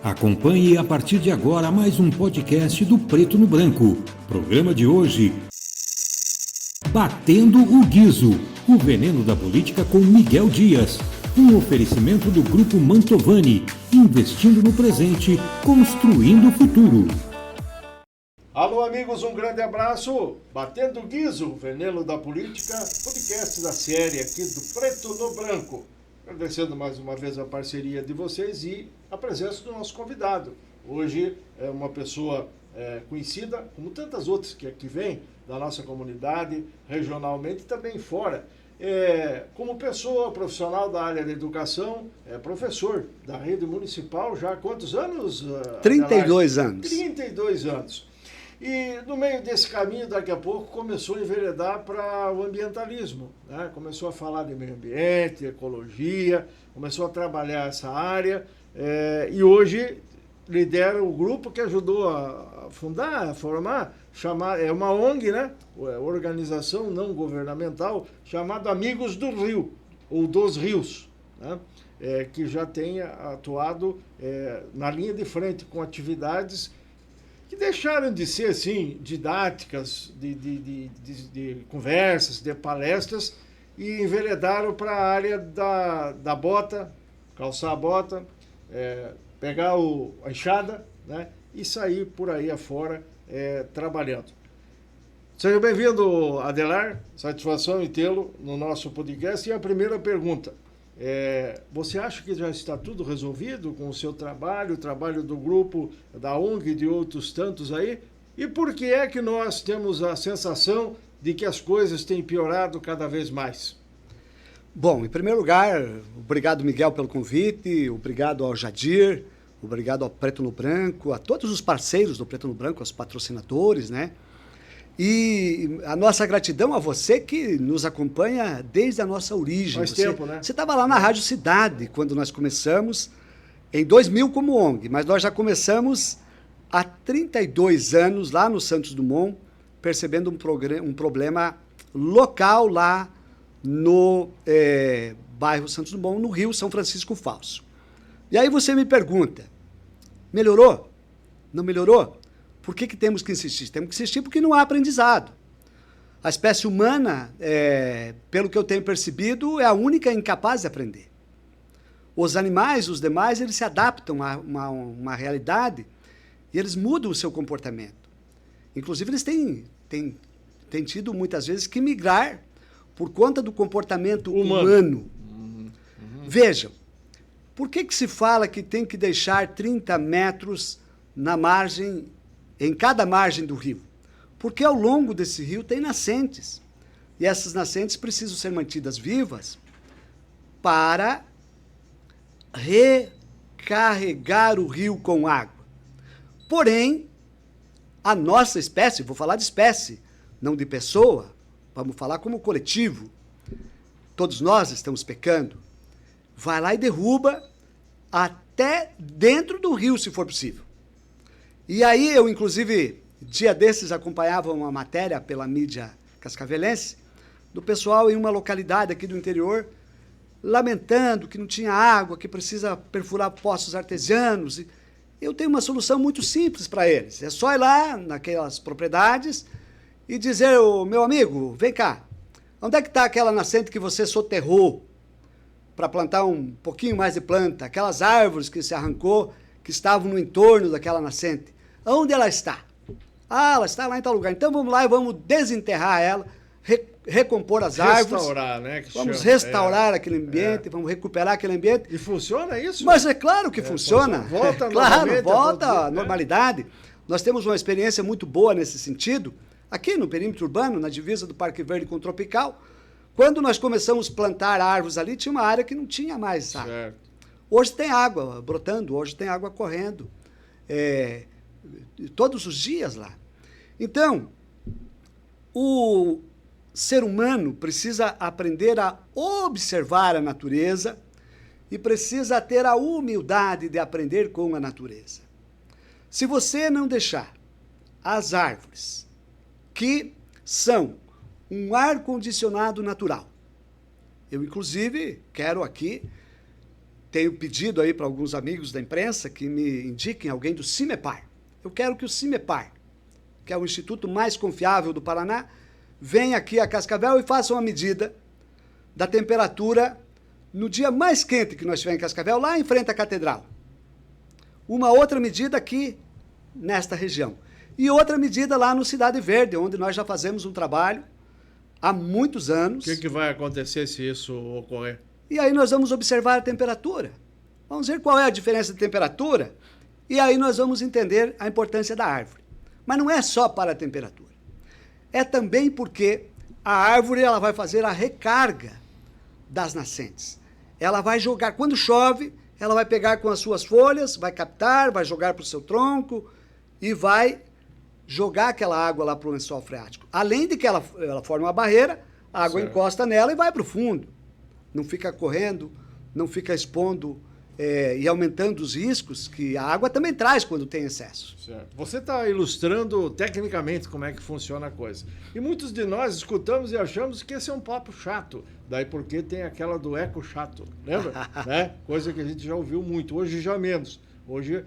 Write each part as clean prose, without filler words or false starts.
Acompanhe a partir de agora mais um podcast do Preto no Branco. Programa de hoje: Batendo o Guizo, o veneno da política com Miguel Dias. Um oferecimento do Grupo Mantovani, investindo no presente, construindo o futuro. Alô, amigos, um grande abraço. Batendo o Guizo, veneno da política, podcast da série aqui do Preto no Branco. Agradecendo mais uma vez a parceria de vocês e a presença do nosso convidado. Hoje é uma pessoa conhecida, como tantas outras que aqui vêm, da nossa comunidade, regionalmente e também fora. Como pessoa profissional da área da educação, professor da rede municipal já há quantos anos? 32 anos. 32 anos. E no meio desse caminho, daqui a pouco, começou a enveredar para o ambientalismo, né? Começou a falar de meio ambiente, ecologia, começou a trabalhar essa área e hoje lidera o grupo que ajudou a fundar, a formar, é uma ONG, né? Organização não governamental, chamada Amigos do Rio, ou dos Rios, né? Que já tem atuado na linha de frente com atividades que deixaram de ser, assim, didáticas, de conversas, de palestras, e enveredaram para a área da bota, calçar a bota, pegar a enxada, né, e sair por aí afora trabalhando. Seja bem-vindo, Adelar, satisfação em tê-lo no nosso podcast. E a primeira pergunta, você acha que já está tudo resolvido com o seu trabalho, o trabalho do grupo, da ONG e de outros tantos aí? E por que é que nós temos a sensação de que as coisas têm piorado cada vez mais? Bom, em primeiro lugar, obrigado, Miguel, pelo convite, obrigado ao Jadir, obrigado ao Preto no Branco, a todos os parceiros do Preto no Branco, aos patrocinadores, né? E a nossa gratidão a você que nos acompanha desde a nossa origem. Faz tempo, né? Você estava lá na Rádio Cidade quando nós começamos, em 2000 como ONG, mas nós já começamos há 32 anos lá no Santos Dumont, percebendo um problema local lá no bairro Santos Dumont, no Rio São Francisco Falso. E aí você me pergunta, melhorou? Não melhorou? Por que temos que insistir? Temos que insistir porque não há aprendizado. A espécie humana, pelo que eu tenho percebido, é a única incapaz de aprender. Os animais, os demais, eles se adaptam a uma realidade e eles mudam o seu comportamento. Inclusive, eles têm tido, muitas vezes, que migrar por conta do comportamento humano. Vejam, por que se fala que tem que deixar 30 metros na margem, em cada margem do rio? Porque ao longo desse rio tem nascentes. E essas nascentes precisam ser mantidas vivas para recarregar o rio com água. Porém, a nossa espécie, vou falar de espécie, não de pessoa, vamos falar como coletivo, todos nós estamos pecando, vai lá e derruba até dentro do rio, se for possível. E aí eu, inclusive, dia desses acompanhava uma matéria pela mídia cascavelense, do pessoal em uma localidade aqui do interior, lamentando que não tinha água, que precisa perfurar poços artesianos. E eu tenho uma solução muito simples para eles. É só ir lá naquelas propriedades e dizer, meu amigo, vem cá, onde é que está aquela nascente que você soterrou para plantar um pouquinho mais de planta? Aquelas árvores que se arrancou, que estavam no entorno daquela nascente. Onde ela está? Ah, ela está lá em tal lugar. Então vamos lá e vamos desenterrar ela, recompor as árvores. Restaurar, né? Vamos restaurar aquele ambiente, vamos recuperar aquele ambiente. E funciona isso? Mas é claro que funciona. Volta claro, volta à normalidade. Nós temos uma experiência muito boa nesse sentido, aqui no perímetro urbano, na divisa do Parque Verde com o Tropical. Quando nós começamos a plantar árvores ali, tinha uma área que não tinha mais água. Certo. Hoje tem água brotando, hoje tem água correndo. Todos os dias lá. Então, o ser humano precisa aprender a observar a natureza e precisa ter a humildade de aprender com a natureza. Se você não deixar as árvores, que são um ar-condicionado natural, eu, inclusive, quero aqui tenho pedido aí para alguns amigos da imprensa que me indiquem alguém do CIMEPAR. Eu quero que o CIMEPAR, que é o instituto mais confiável do Paraná, venha aqui a Cascavel e faça uma medida da temperatura no dia mais quente que nós tivermos em Cascavel, lá em frente à Catedral. Uma outra medida aqui nesta região. E outra medida lá no Cidade Verde, onde nós já fazemos um trabalho há muitos anos. O que vai acontecer se isso ocorrer? E aí nós vamos observar a temperatura. Vamos ver qual é a diferença de temperatura e aí nós vamos entender a importância da árvore. Mas não é só para a temperatura. É também porque a árvore ela vai fazer a recarga das nascentes. Ela vai jogar, quando chove, ela vai pegar com as suas folhas, vai captar, vai jogar para o seu tronco e vai jogar aquela água lá para o lençol freático. Além de que ela forma uma barreira, a água encosta nela e vai para o fundo. Não fica correndo, não fica expondo e aumentando os riscos que a água também traz quando tem excesso. Certo. Você está ilustrando tecnicamente como é que funciona a coisa. E muitos de nós escutamos e achamos que esse é um papo chato. Daí porque tem aquela do eco chato, lembra? Né? Coisa que a gente já ouviu muito, hoje já menos. Hoje,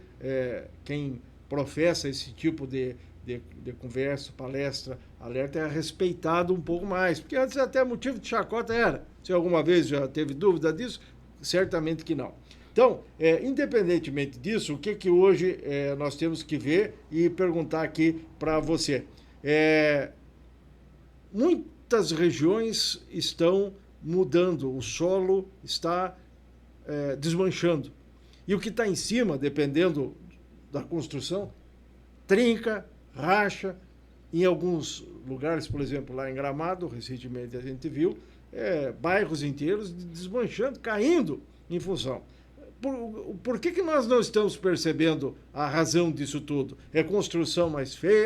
quem professa esse tipo de conversa, palestra, alerta, é respeitado um pouco mais. Porque antes até motivo de chacota era. Se alguma vez já teve dúvida disso, certamente que não. Então, independentemente disso, o que hoje nós temos que ver e perguntar aqui para você? Muitas regiões estão mudando, o solo está desmanchando. E o que está em cima, dependendo da construção, trinca, racha. Em alguns lugares, por exemplo, lá em Gramado, recentemente a gente viu, bairros inteiros desmanchando, caindo em função. Por que nós não estamos percebendo a razão disso tudo? É construção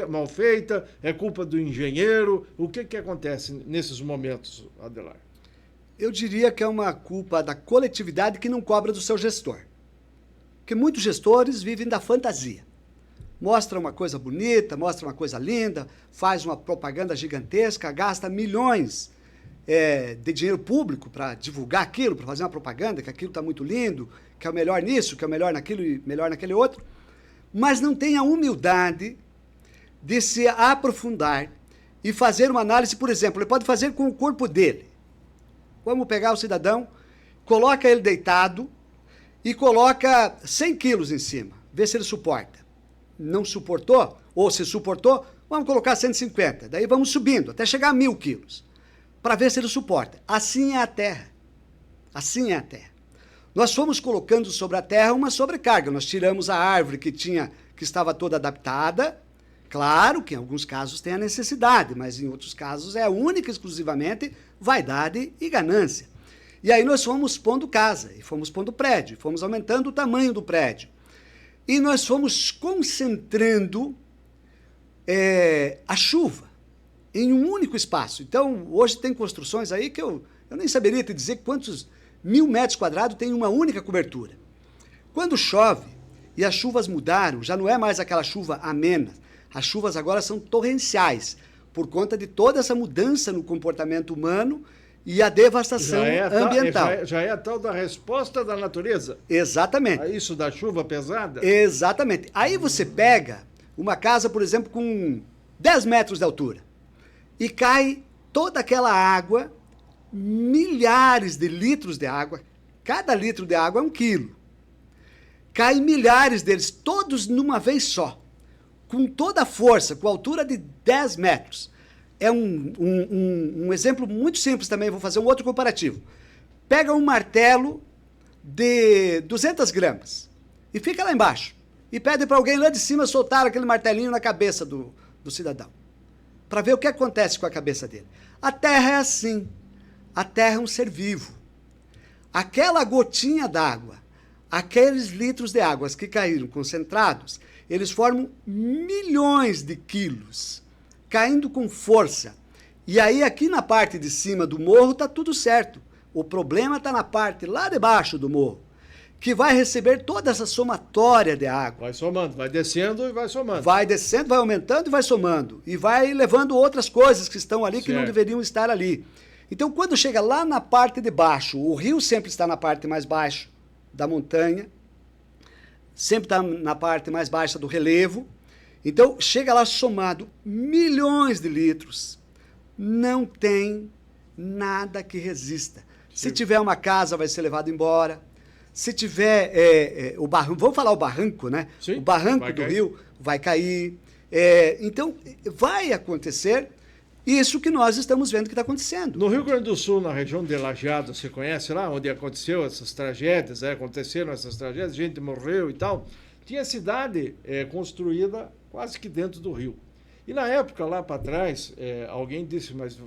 mal feita? É culpa do engenheiro? O que acontece nesses momentos, Adelar? Eu diria que é uma culpa da coletividade que não cobra do seu gestor. Porque muitos gestores vivem da fantasia. Mostra uma coisa bonita, mostra uma coisa linda, faz uma propaganda gigantesca, gasta milhões de dinheiro público para divulgar aquilo, para fazer uma propaganda, que aquilo está muito lindo, que é o melhor nisso, que é o melhor naquilo e melhor naquele outro, mas não tem a humildade de se aprofundar e fazer uma análise, por exemplo, ele pode fazer com o corpo dele. Vamos pegar o cidadão, coloca ele deitado e coloca 100 quilos em cima, vê se ele suporta. Não suportou, ou se suportou, vamos colocar 150, daí vamos subindo até chegar a 1.000 quilos, para ver se ele suporta. Assim é a Terra. Assim é a Terra. Nós fomos colocando sobre a Terra uma sobrecarga. Nós tiramos a árvore que estava toda adaptada. Claro que em alguns casos tem a necessidade, mas em outros casos é única e exclusivamente vaidade e ganância. E aí nós fomos pondo casa, e fomos pondo prédio, e fomos aumentando o tamanho do prédio. E nós fomos concentrando a chuva em um único espaço. Então, hoje tem construções aí que eu nem saberia te dizer quantos 1.000 metros quadrados tem uma única cobertura. Quando chove, e as chuvas mudaram, já não é mais aquela chuva amena, as chuvas agora são torrenciais, por conta de toda essa mudança no comportamento humano e a devastação ambiental. Já é a tal da resposta da natureza? Exatamente. É isso da chuva pesada? Exatamente. Aí você pega uma casa, por exemplo, com 10 metros de altura, e cai toda aquela água, milhares de litros de água, cada litro de água é 1 quilo. Cai milhares deles, todos numa vez só, com toda a força, com a altura de 10 metros. É um exemplo muito simples também, vou fazer um outro comparativo. Pega um martelo de 200 gramas e fica lá embaixo. E pede para alguém lá de cima soltar aquele martelinho na cabeça do cidadão, para ver o que acontece com a cabeça dele. A Terra é assim. A Terra é um ser vivo. Aquela gotinha d'água, aqueles litros de água que caíram concentrados, eles formam milhões de quilos, caindo com força. E aí aqui na parte de cima do morro está tudo certo. O problema está na parte lá de baixo do morro, que vai receber toda essa somatória de água. Vai somando, vai descendo e vai somando. Vai descendo, vai aumentando e vai somando. E vai levando outras coisas que estão ali, que não deveriam estar ali. Então, quando chega lá na parte de baixo, o rio sempre está na parte mais baixa. da montanha, sempre está na parte mais baixa do relevo. Então, chega lá somado milhões de litros, não tem nada que resista. Se tiver uma casa, vai ser levado embora. Se tiver o barranco, vamos falar o barranco, né? Sim, o barranco do rio vai cair. Então, vai acontecer isso que nós estamos vendo que está acontecendo. No Rio Grande do Sul, na região de Lajeado, você conhece lá onde aconteceu essas tragédias, aconteceram essas tragédias, gente morreu e tal. Tinha cidade construída quase que dentro do rio. E na época, lá para trás, alguém disse, mas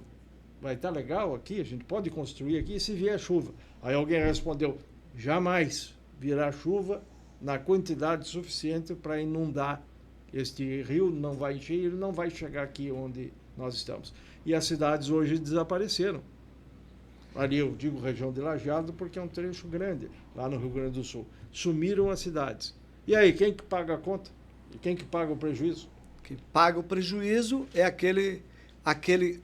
vai estar legal aqui, a gente pode construir aqui se vier chuva. Aí alguém respondeu, jamais virá chuva na quantidade suficiente para inundar este rio, não vai encher, ele não vai chegar aqui onde nós estamos. E as cidades hoje desapareceram. Ali eu digo região de Lajeado porque é um trecho grande, lá no Rio Grande do Sul. Sumiram as cidades. E aí, quem que paga a conta? E quem que paga o prejuízo? Quem paga o prejuízo é aquele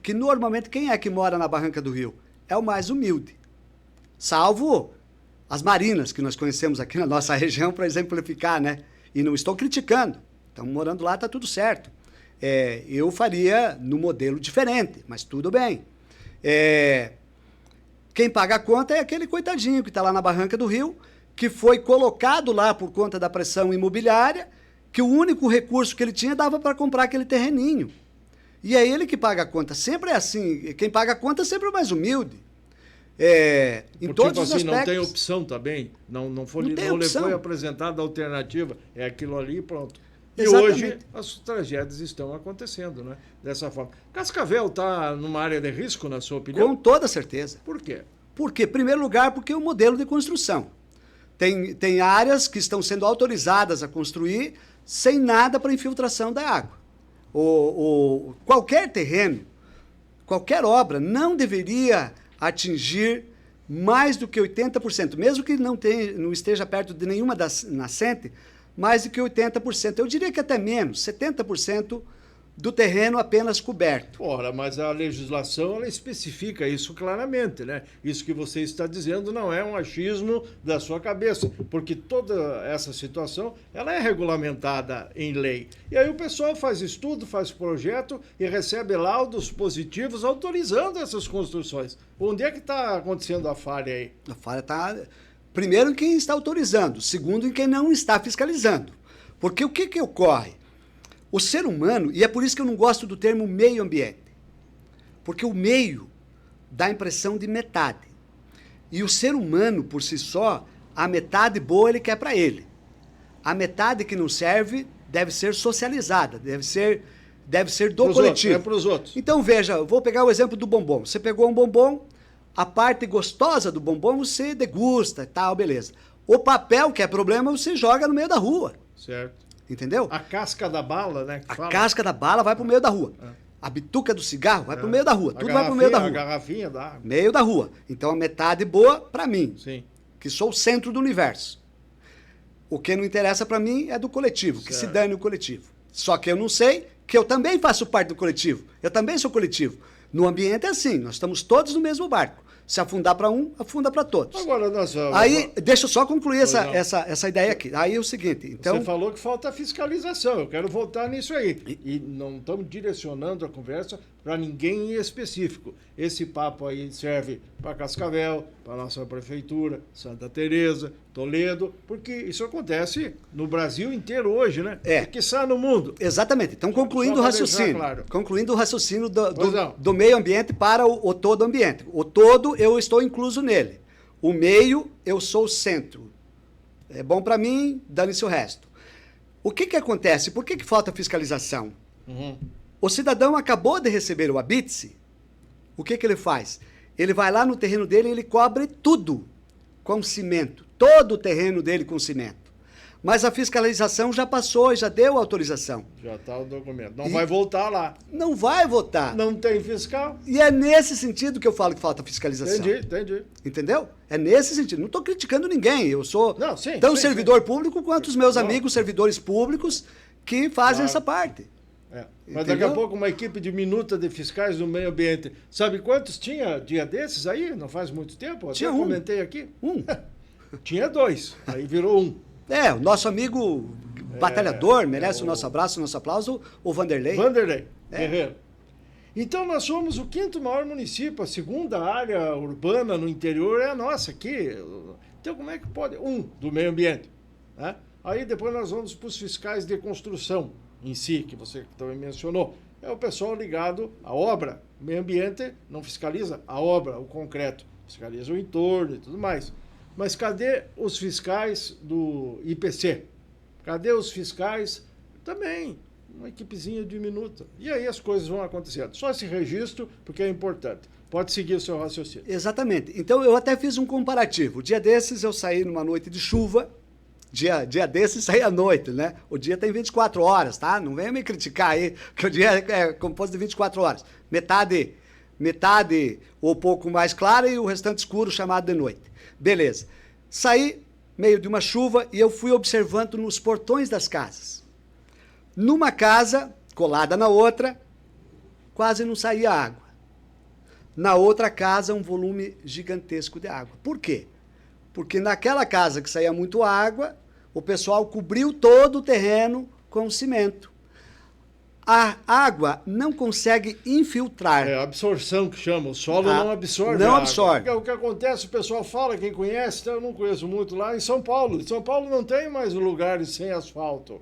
que normalmente quem é que mora na barranca do rio? É o mais humilde. Salvo as marinas que nós conhecemos aqui na nossa região para exemplificar, né? E não estou criticando. Estamos morando lá, está tudo certo. Eu faria no modelo diferente, mas tudo bem. Quem paga a conta é aquele coitadinho que está lá na barranca do rio, que foi colocado lá por conta da pressão imobiliária, que o único recurso que ele tinha dava para comprar aquele terreninho. E é ele que paga a conta. Sempre é assim. Quem paga a conta é sempre o mais humilde. Em todos os aspectos. Não tem opção também. Não lhe foi apresentada alternativa. É aquilo ali e pronto. E exatamente. Hoje as tragédias estão acontecendo, né? Dessa forma. Cascavel está numa área de risco, na sua opinião? Com toda certeza. Por quê? Porque, em primeiro lugar, porque é um modelo de construção. Tem áreas que estão sendo autorizadas a construir sem nada para infiltração da água. Qualquer terreno, qualquer obra não deveria atingir mais do que 80%, mesmo que não esteja perto de nenhuma nascente, mais do que 80%. Eu diria que até menos, 70% do terreno apenas coberto. Ora, mas a legislação ela especifica isso claramente, né? Isso que você está dizendo não é um achismo da sua cabeça, porque toda essa situação ela é regulamentada em lei. E aí o pessoal faz estudo, faz projeto e recebe laudos positivos autorizando essas construções. Onde é que está acontecendo a falha aí? A falha está, primeiro, em quem está autorizando, segundo, em quem não está fiscalizando. Porque o que ocorre? O ser humano, e é por isso que eu não gosto do termo meio ambiente, porque o meio dá a impressão de metade. E o ser humano, por si só, a metade boa ele quer para ele. A metade que não serve deve ser socializada, deve ser do coletivo. É para os outros. Então, veja, eu vou pegar o exemplo do bombom. Você pegou um bombom, a parte gostosa do bombom você degusta e tal, beleza. O papel, que é problema, você joga no meio da rua. Certo. Entendeu? A casca da bala, né? Casca da bala vai pro meio da rua. A bituca do cigarro vai pro meio da rua. Tudo vai pro meio da rua. A garrafinha da água. Meio da rua. Então a metade boa para mim. Sim. Que sou o centro do universo. O que não interessa para mim é do coletivo, que se dane o coletivo. Só que eu não sei que eu também faço parte do coletivo. Eu também sou coletivo. No ambiente é assim, nós estamos todos no mesmo barco. Se afundar para um, afunda para todos. Agora nós vamos... Aí, deixa eu só concluir essa ideia aqui. Aí é o seguinte, então... Você falou que falta fiscalização, eu quero voltar nisso aí. E não estamos direcionando a conversa para ninguém em específico. Esse papo aí serve para Cascavel, para a nossa prefeitura, Santa Teresa, Toledo, porque isso acontece no Brasil inteiro hoje, né? E quiçá no mundo. Exatamente. Então, concluindo o raciocínio. Claro. Concluindo o raciocínio do meio ambiente para o todo ambiente. O todo, eu estou incluso nele. O meio, eu sou o centro. É bom para mim, dane-se o resto. O que acontece? Por que falta fiscalização? O cidadão acabou de receber o habite-se. O que ele faz? Ele vai lá no terreno dele e ele cobre tudo com cimento. Todo o terreno dele com cimento. Mas a fiscalização já passou, já deu autorização. Já está o documento. Não vai voltar lá. Não vai voltar. Não tem fiscal. E é nesse sentido que eu falo que falta fiscalização. Entendi. Entendeu? É nesse sentido. Não estou criticando ninguém. Eu sou servidor público quanto os meus amigos servidores públicos que fazem essa parte. Mas daqui a pouco uma equipe de minuta de fiscais do meio ambiente. Sabe quantos tinha dia desses aí? Não faz muito tempo? Tinha comentei aqui. Tinha 2, aí virou 1. O nosso amigo batalhador, merece o nosso abraço, o nosso aplauso, o Vanderlei. Guerreiro. Então nós somos o 5º maior município, a 2ª área urbana no interior é a nossa aqui. Então como é que pode? Do meio ambiente. Né? Aí depois nós vamos para os fiscais de construção em si, que você também mencionou. É o pessoal ligado à obra. O meio ambiente não fiscaliza a obra, o concreto. Fiscaliza o entorno e tudo mais. Mas cadê os fiscais do IPC? Cadê os fiscais? Também, uma equipezinha diminuta. E aí as coisas vão acontecendo. Só esse registro, porque é importante. Pode seguir o seu raciocínio. Exatamente. Então, eu até fiz um comparativo. Dia desses, eu saí numa noite de chuva. Dia desses, saí à noite, né? O dia tem 24 horas, tá? Não venha me criticar aí, que o dia é composto de 24 horas. Metade ou pouco mais clara e o restante escuro, chamado de noite. Beleza. Saí meio de uma chuva e eu fui observando nos portões das casas. Numa casa, colada na outra, quase não saía água. Na outra casa, um volume gigantesco de água. Por quê? Porque naquela casa que saía muito água, o pessoal cobriu todo o terreno com cimento. A água não consegue infiltrar. É a absorção que chama, o solo não absorve. Não absorve. O que acontece, o pessoal fala, quem conhece, então eu não conheço muito lá, em São Paulo. Em São Paulo não tem mais lugares sem asfalto.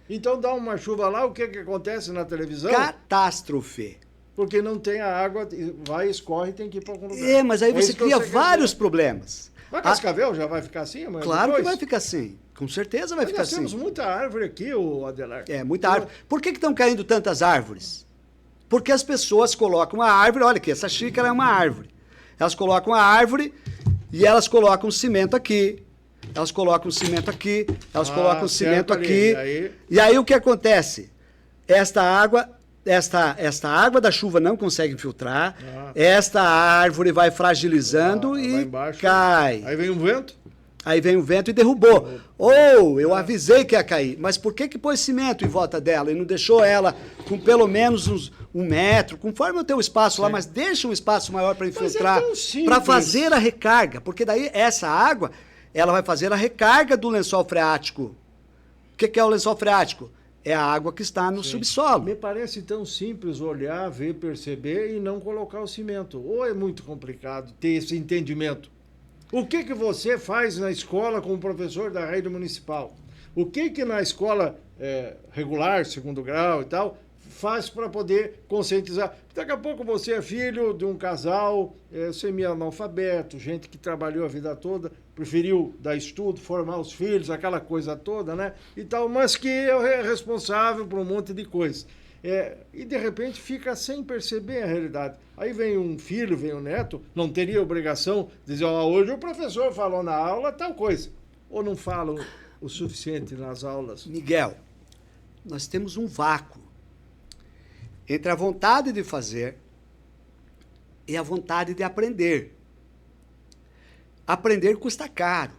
Então dá uma chuva lá, o que acontece na televisão? Catástrofe. Porque não tem a água, vai, escorre, tem que ir para algum lugar. Mas aí você cria vários problemas. Mas Cascavel já vai ficar assim amanhã? Claro depois? que vai ficar assim. Com certeza vai ficar assim. Nós temos muita árvore aqui, Adelar. Muita árvore. Por que estão caindo tantas árvores? Porque as pessoas colocam a árvore, olha aqui, essa xícara é uma árvore. Elas colocam a árvore e elas colocam cimento aqui. Elas colocam cimento aqui, elas colocam cimento aqui. E aí o que acontece? Esta água da chuva não consegue infiltrar, esta árvore vai fragilizando e embaixo, cai. Aí vem o vento? Aí vem o vento e derrubou. Eu avisei que ia cair. Mas por que pôs cimento em volta dela e não deixou ela com pelo menos um metro, conforme o teu espaço lá, mas deixa um espaço maior para infiltrar, para fazer a recarga. Porque daí essa água, ela vai fazer a recarga do lençol freático. O que é o lençol freático? É a água que está no subsolo. Me parece tão simples olhar, ver, perceber e não colocar o cimento. Ou é muito complicado ter esse entendimento? O que você faz na escola como professor da rede municipal? O que na escola regular, 2º grau e tal, faz para poder conscientizar? Daqui a pouco você é filho de um casal semi-analfabeto, gente que trabalhou a vida toda, preferiu dar estudo, formar os filhos, aquela coisa toda, né? E tal, mas que é responsável por um monte de coisa. E de repente fica sem perceber a realidade. Aí vem um filho, vem um neto, não teria obrigação de dizer, hoje o professor falou na aula tal coisa. Ou não falam o suficiente nas aulas? Miguel, nós temos um vácuo entre a vontade de fazer e a vontade de aprender. Aprender custa caro.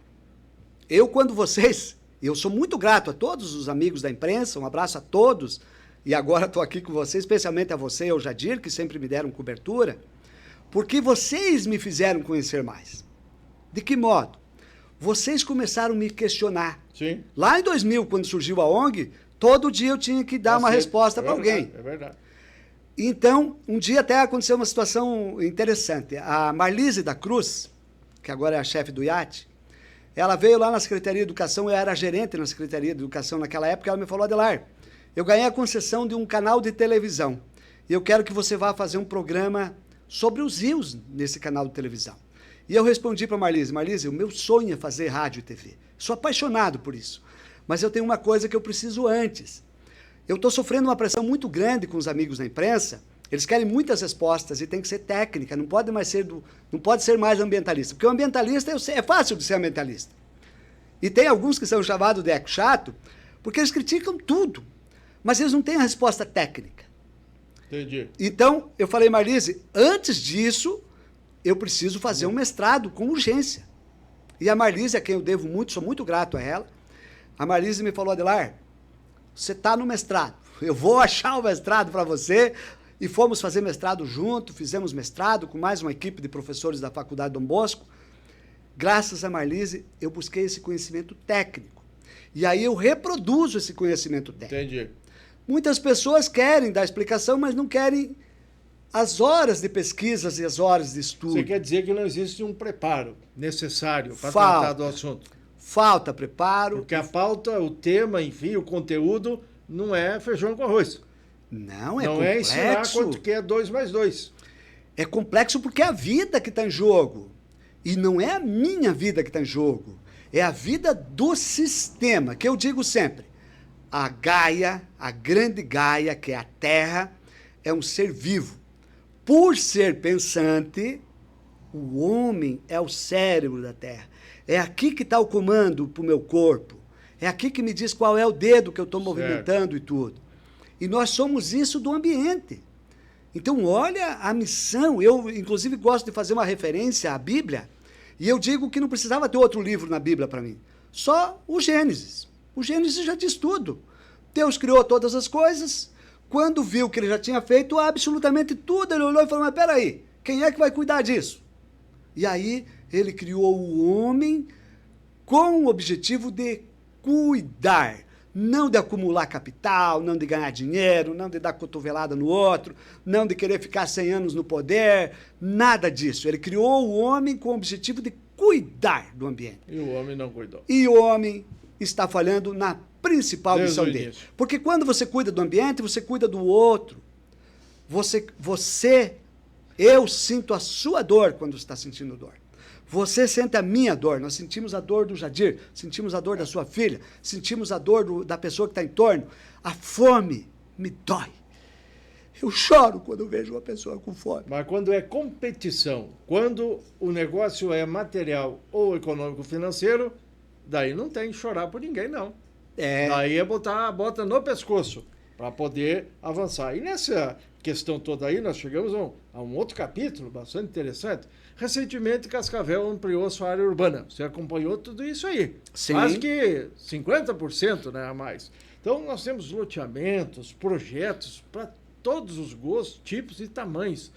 Eu sou muito grato a todos os amigos da imprensa, um abraço a todos, e agora estou aqui com você, especialmente a você e ao Jadir, que sempre me deram cobertura, porque vocês me fizeram conhecer mais. De que modo? Vocês começaram a me questionar. Sim. Lá em 2000, quando surgiu a ONG, todo dia eu tinha que dar uma resposta para alguém. É verdade. Então, um dia até aconteceu uma situação interessante. A Marlise da Cruz, que agora é a chefe do IAT, ela veio lá na Secretaria de Educação, eu era gerente na Secretaria de Educação naquela época, ela me falou, Adelar, eu ganhei a concessão de um canal de televisão e eu quero que você vá fazer um programa sobre os rios nesse canal de televisão. E eu respondi para a Marlise, o meu sonho é fazer rádio e TV. Sou apaixonado por isso, mas eu tenho uma coisa que eu preciso antes. Eu estou sofrendo uma pressão muito grande com os amigos da imprensa, eles querem muitas respostas e tem que ser técnica, não pode ser mais ambientalista, porque o ambientalista é fácil de ser ambientalista. E tem alguns que são chamados de eco chato, porque eles criticam tudo, mas eles não têm a resposta técnica. Entendi. Então, eu falei, Marlise, antes disso, eu preciso fazer um mestrado com urgência. E a Marlise, a quem eu devo muito, sou muito grato a ela, a Marlise me falou, Adelar, você está no mestrado, eu vou achar o mestrado para você. E fomos fazer mestrado junto, fizemos mestrado com mais uma equipe de professores da Faculdade Dom Bosco. graças a Marlise, eu busquei esse conhecimento técnico. E aí eu reproduzo esse conhecimento técnico. Entendi. Muitas pessoas querem dar explicação, mas não querem as horas de pesquisas e as horas de estudo. Você quer dizer que não existe um preparo necessário para Falta. tratar do assunto? Falta preparo. Porque a pauta, o tema, enfim, o conteúdo não é feijão com arroz. Não, é não complexo. é ensinar quanto que é 2 mais 2. É complexo porque é a vida que está em jogo. E não é a minha vida que está em jogo. É a vida do sistema, que eu digo sempre. A Gaia, a grande Gaia, que é a Terra, é um ser vivo. Por ser pensante, o homem é o cérebro da Terra. É aqui que está o comando para o meu corpo. É aqui que me diz qual é o dedo que eu estou movimentando e tudo. E nós somos isso do ambiente. Então, olha a missão. Eu, inclusive, gosto de fazer uma referência à Bíblia. E eu digo que não precisava ter outro livro na Bíblia para mim. Só o Gênesis. O Gênesis já diz tudo. Deus criou todas as coisas. Quando viu que ele já tinha feito absolutamente tudo, ele olhou e falou, mas peraí, quem é que vai cuidar disso? E aí, ele criou o homem com o objetivo de cuidar. Não de acumular capital, não de ganhar dinheiro, não de dar cotovelada no outro, não de querer ficar 100 anos no poder, nada disso. Ele criou o homem com o objetivo de cuidar do ambiente. E o homem não cuidou. E o homem está falhando na principal Desde missão o dele. início. Porque quando você cuida do ambiente, você cuida do outro. Eu sinto a sua dor quando está sentindo dor. Você sente a minha dor, nós sentimos a dor do Jadir, sentimos a dor da sua filha, sentimos a dor da pessoa que está em torno. A fome me dói. Eu choro quando vejo uma pessoa com fome. Mas quando é competição, quando o negócio é material ou econômico-financeiro, daí não tem que chorar por ninguém, não. Daí é botar a bota no pescoço para poder avançar. E nessa questão toda aí, nós chegamos a um outro capítulo bastante interessante. Recentemente, Cascavel ampliou a sua área urbana. Você acompanhou tudo isso aí. Sim. Quase que 50%, né, a mais. Então, nós temos loteamentos, projetos para todos os gostos, tipos e tamanhos.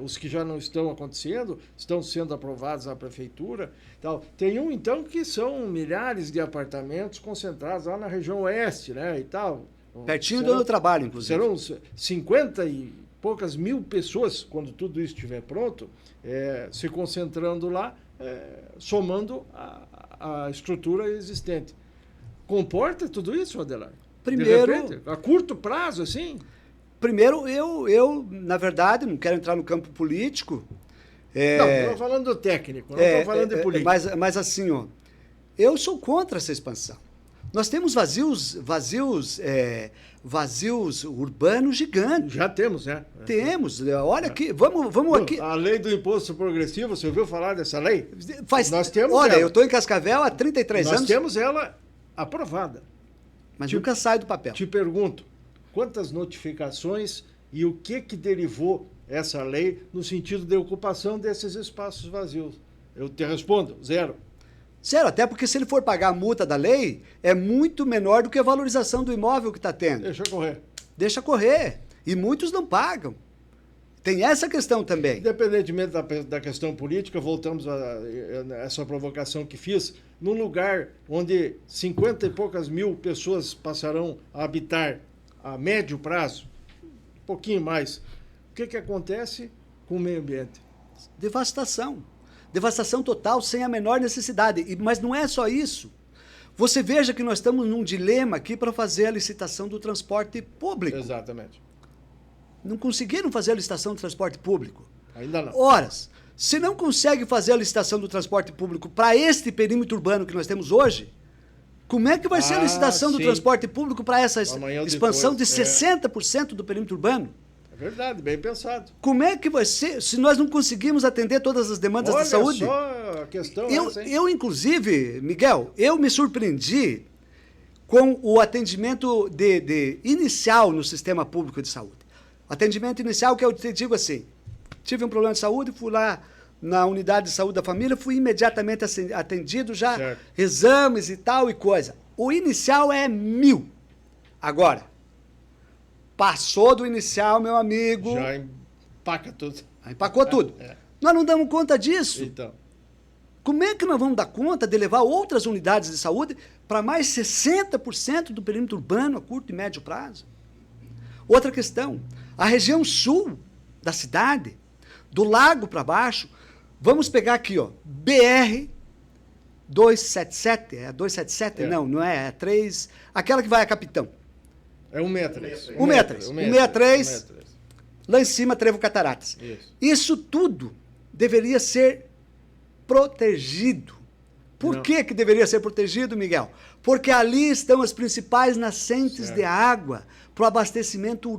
Os que já não estão acontecendo, estão sendo aprovados na prefeitura. Tal. Tem então, que são milhares de apartamentos concentrados lá na região oeste, né, e tal. Pertinho do meu trabalho, inclusive. Serão 50 e poucas mil pessoas, quando tudo isso estiver pronto, se concentrando lá, somando a estrutura existente. Comporta tudo isso, Adelar? Primeiro, de repente, a curto prazo, assim? Primeiro, eu, na verdade, não quero entrar no campo político. Não, estou falando do técnico, não estou falando de política. Mas assim, ó, eu sou contra essa expansão. Nós temos vazios urbanos gigantes. Já temos, né? Temos. Olha aqui, vamos aqui. A lei do imposto progressivo, você ouviu falar dessa lei? Nós temos olha, eu estou em Cascavel há 33 anos. Nós temos ela aprovada. Mas nunca sai do papel. Te pergunto, quantas notificações e o que derivou essa lei no sentido de ocupação desses espaços vazios? Eu te respondo, zero. Zero, até porque se ele for pagar a multa da lei, é muito menor do que a valorização do imóvel que está tendo. Deixa correr. Deixa correr. E muitos não pagam. Tem essa questão também. Independentemente da questão política, voltamos a essa provocação que fiz, num lugar onde 50 e poucas mil pessoas passarão a habitar a médio prazo, um pouquinho mais, o que acontece com o meio ambiente? Devastação. Devastação total, sem a menor necessidade. Mas não é só isso. Você veja que nós estamos num dilema aqui para fazer a licitação do transporte público. Exatamente. Não conseguiram fazer a licitação do transporte público. Ainda não. Horas. Se não consegue fazer a licitação do transporte público para este perímetro urbano que nós temos hoje, como é que vai ser a licitação do transporte público para essa expansão de 60% do perímetro urbano? É verdade, bem pensado. Como é que vai ser se nós não conseguimos atender todas as demandas da saúde? Olha só a questão eu, inclusive, Miguel, eu me surpreendi com o atendimento inicial no sistema público de saúde. Atendimento inicial que eu te digo assim, tive um problema de saúde, fui lá na unidade de saúde da família, fui imediatamente atendido, já certo. Exames e tal e coisa. O inicial é 1.000. Agora, passou do inicial, meu amigo... Já empaca tudo. Empacou tudo. Nós não damos conta disso. Então. Como é que nós vamos dar conta de levar outras unidades de saúde para mais 60% do perímetro urbano a curto e médio prazo? Outra questão, a região sul da cidade, do lago para baixo, vamos pegar aqui, ó, BR 277, é 277? É. Não é 3, aquela que vai a Capitão. É 163. 163, lá em cima, Trevo Cataratas. Isso tudo deveria ser protegido. Por que deveria ser protegido, Miguel? Porque ali estão as principais nascentes de água para o abastecimento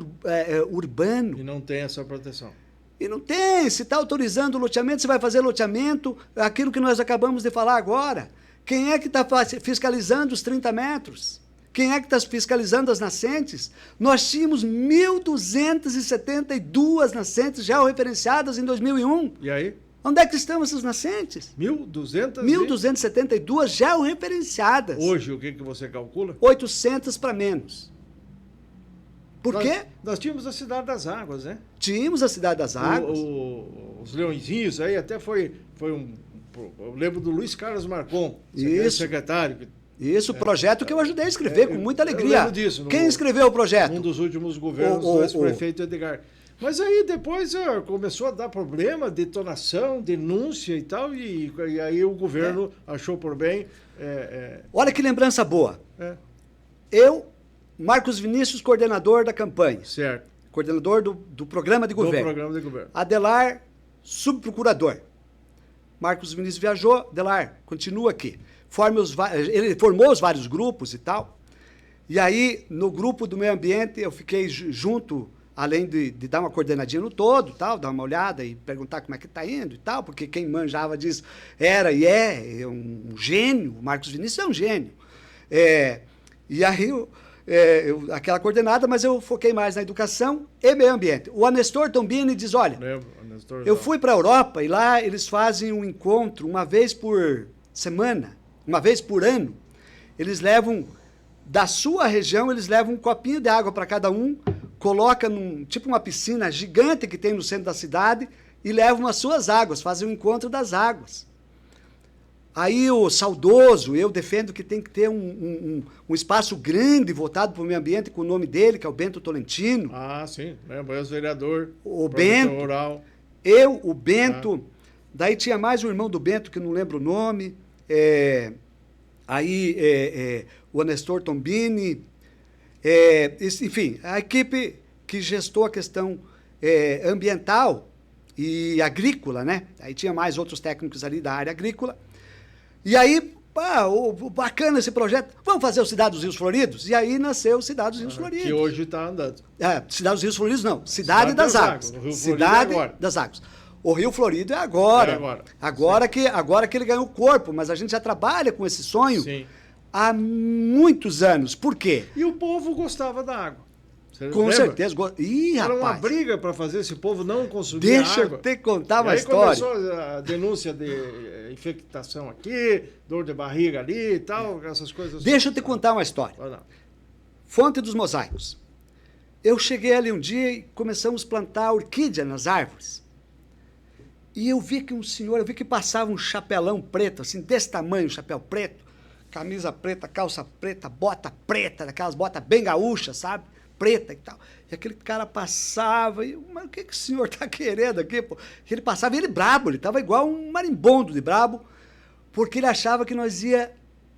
urbano. E não tem essa proteção. E não tem. Se está autorizando o loteamento, se vai fazer loteamento, aquilo que nós acabamos de falar agora. Quem é que está fiscalizando os 30 metros? Quem é que está fiscalizando as nascentes? Nós tínhamos 1.272 nascentes georreferenciadas em 2001. E aí? Onde é que estão essas nascentes? 1.272 georreferenciadas. Hoje, o que você calcula? 800 para menos. Por quê? Nós tínhamos a Cidade das Águas, né? Tínhamos a Cidade das Águas. Os Leõezinhos aí até foi eu lembro do Luiz Carlos Marcon, secretário. Isso, projeto que eu ajudei a escrever com muita alegria. Eu lembro disso. Quem escreveu o projeto? Um dos últimos governos do ex-prefeito Edgar. Mas aí depois começou a dar problema, detonação, denúncia e tal, e aí o governo achou por bem... Olha que lembrança boa. Eu, Marcos Vinícius, coordenador da campanha. Certo. Coordenador do programa de governo. Do programa de governo. Adelar, subprocurador. Marcos Vinícius viajou, Adelar, continua aqui. Ele formou os vários grupos e tal. E aí, no grupo do meio ambiente, eu fiquei junto, além de dar uma coordenadinha no todo, tal, dar uma olhada e perguntar como é que está indo e tal, porque quem manjava disso era e é um gênio, o Marcos Vinícius é um gênio. E aí, aquela coordenada, mas eu foquei mais na educação e meio ambiente. O Anestor Tombini diz, olha, eu fui para a Europa e lá eles fazem um encontro uma vez por semana, uma vez por ano. Eles levam, da sua região, eles levam um copinho de água para cada um, coloca tipo uma piscina gigante que tem no centro da cidade e levam as suas águas, fazem o encontro das águas. Aí o saudoso, eu defendo que tem que ter um espaço grande voltado para o meio ambiente com o nome dele, que é o Bento Tolentino. Ah, sim, ex-vereador, o Bento, rural. O Bento, daí tinha mais um irmão do Bento, que não lembro o nome, o Anestor Tombini, enfim, a equipe que gestou a questão ambiental e agrícola, né? Aí tinha mais outros técnicos ali da área agrícola. E aí, bacana esse projeto, vamos fazer o Cidade dos Rios Floridos? E aí nasceu o Cidade dos Rios Floridos. Que hoje está andando. Cidade dos Rios Floridos não, Cidade das Águas. Cidade das Águas. O Rio Florido é agora. Agora que ele ganhou corpo, mas a gente já trabalha com esse sonho há muitos anos. Por quê? E o povo gostava da água. Com certeza. Era uma briga para fazer esse povo não consumir Deixa água. eu te contar uma história. Começou a denúncia de infectação aqui, dor de barriga ali e tal, essas coisas. Deixa eu te contar uma história. Fonte dos Mosaicos. Eu cheguei ali um dia e começamos a plantar orquídea nas árvores. E eu vi que passava um chapelão preto, assim, desse tamanho, um chapéu preto, camisa preta, calça preta, bota preta, daquelas botas bem gaúchas, sabe? Preta e tal. E aquele cara passava, e mas o que o senhor está querendo aqui, pô? Ele passava e ele brabo, ele estava igual um marimbondo de brabo, porque ele achava que nós ia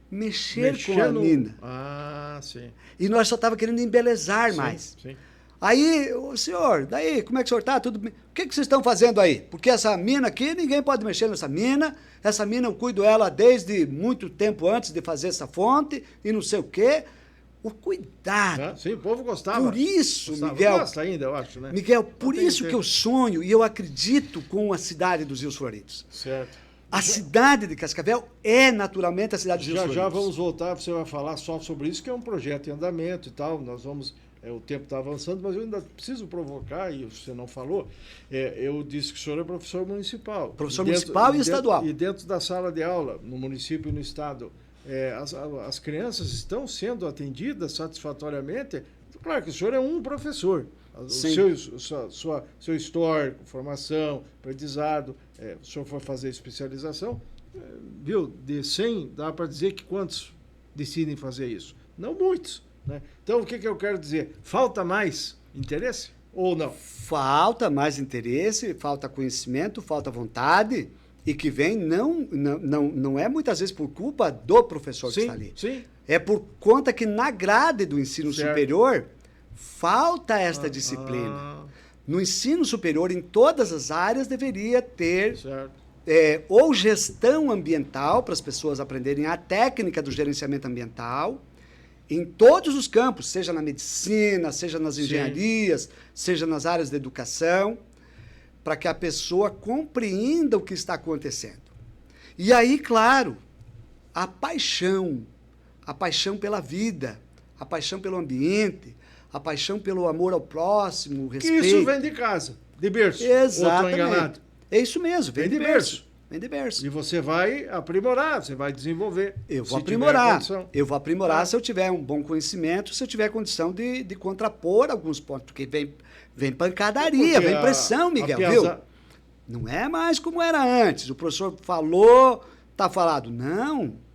mexer com a mina. Ah, sim. E nós só estava querendo embelezar mais. Sim. Aí, o senhor, daí, como é que o senhor está? Tudo bem? O que vocês estão fazendo aí? Porque essa mina aqui, ninguém pode mexer nessa mina eu cuido ela desde muito tempo antes de fazer essa fonte, e não sei o quê. O cuidado. Sim, o povo gostava. Por isso, Miguel... Gosta ainda, eu acho, né? Miguel, por isso que eu sonho e eu acredito com a cidade dos Rios Floridos. Certo. A cidade de Cascavel é naturalmente a cidade dos Rios Floridos. Já vamos voltar, você vai falar só sobre isso, que é um projeto em andamento e tal, nós vamos... o tempo está avançando, mas eu ainda preciso provocar, e você não falou, eu disse que o senhor é professor municipal. Professor municipal e estadual. E dentro da sala de aula, no município e no estado, as crianças estão sendo atendidas satisfatoriamente? Claro que o senhor é um professor. Seu histórico, formação, aprendizado, o senhor foi fazer especialização, viu, de 100, dá para dizer que quantos decidem fazer isso? Não muitos, né? Então, o que eu quero dizer? Falta mais interesse ou não? Falta mais interesse, falta conhecimento, falta vontade, e que vem não é muitas vezes por culpa do professor que está ali. Sim. É por conta que na grade do ensino superior falta esta disciplina. No ensino superior, em todas as áreas, deveria ter ou gestão ambiental, para as pessoas aprenderem a técnica do gerenciamento ambiental, em todos os campos, seja na medicina, seja nas engenharias, seja nas áreas da educação, para que a pessoa compreenda o que está acontecendo. E aí, claro, a paixão pela vida, a paixão pelo ambiente, a paixão pelo amor ao próximo, o respeito. Que isso vem de casa, de berço. Exatamente. Ou tô enganado? É isso mesmo, vem de berço. Vem de berço. E você vai aprimorar, você vai desenvolver. Eu vou aprimorar. Eu vou aprimorar se eu tiver um bom conhecimento, se eu tiver condição de contrapor alguns pontos. Porque vem pancadaria, vem pressão, Miguel, viu? Não é mais como era antes. O professor falou, tá falado. Não.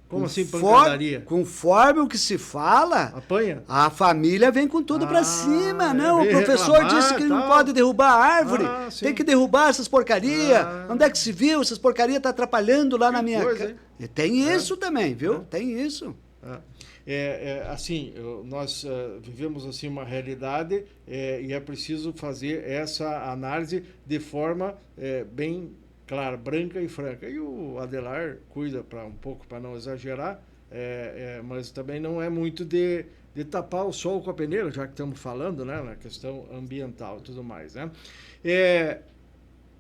Como assim pancadaria? Conforme o que se fala, apanha? A família vem com tudo pra cima. Não, o professor disse que não pode derrubar a árvore. Tem que derrubar essas porcarias. Onde é que se viu? Essas porcarias tá atrapalhando lá na minha casa. Tem isso também, viu? Tem isso. Assim, nós vivemos assim uma realidade e é preciso fazer essa análise de forma bem clara, branca e franca. E o Adelar cuida um pouco para não exagerar, mas também não é muito de tapar o sol com a peneira, já que estamos falando, né, na questão ambiental e tudo mais, né?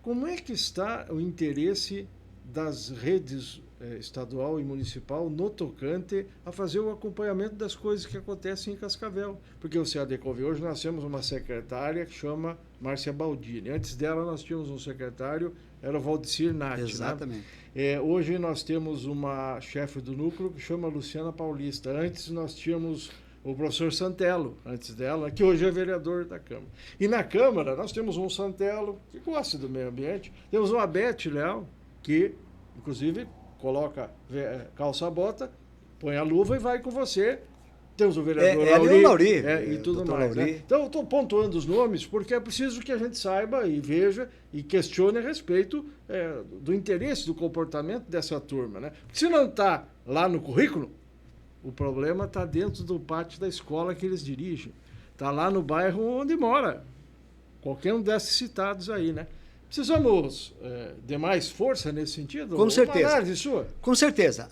Como é que está o interesse das redes estadual e municipal no tocante a fazer o acompanhamento das coisas que acontecem em Cascavel? Porque o CADECOV, hoje nós temos uma secretária que chama Márcia Baldini. Antes dela nós tínhamos um secretário, era o Valdecir Natti. Exatamente. Né? Hoje nós temos uma chefe do núcleo que chama Luciana Paulista. Antes nós tínhamos o professor Santelo, antes dela, que hoje é vereador da Câmara. E na Câmara nós temos um Santelo que gosta do meio ambiente, temos uma Beth Leal, que inclusive calça a bota, põe a luva e vai com você. Temos o vereador Lauri e tudo mais. Né? Então, eu estou pontuando os nomes porque é preciso que a gente saiba e veja e questione a respeito do interesse, do comportamento dessa turma. Né? Porque se não está lá no currículo, o problema está dentro do pátio da escola que eles dirigem. Está lá no bairro onde mora. Qualquer um desses citados aí, né? Precisamos de mais força nesse sentido? Com certeza. Uma análise sua? Com certeza.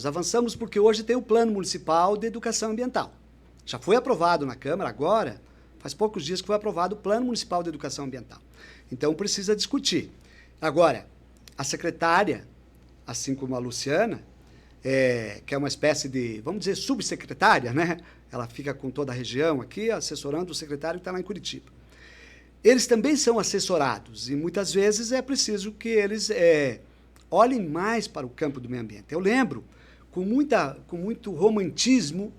Avançamos porque hoje tem o Plano Municipal de Educação Ambiental. Já foi aprovado na Câmara agora, faz poucos dias que foi aprovado o Plano Municipal de Educação Ambiental. Então precisa discutir. Agora, a secretária, assim como a Luciana, que é uma espécie de, vamos dizer, subsecretária, né? Ela fica com toda a região aqui, assessorando o secretário que está lá em Curitiba. Eles também são assessorados e muitas vezes é preciso que eles olhem mais para o campo do meio ambiente. Eu lembro, com muito romantismo,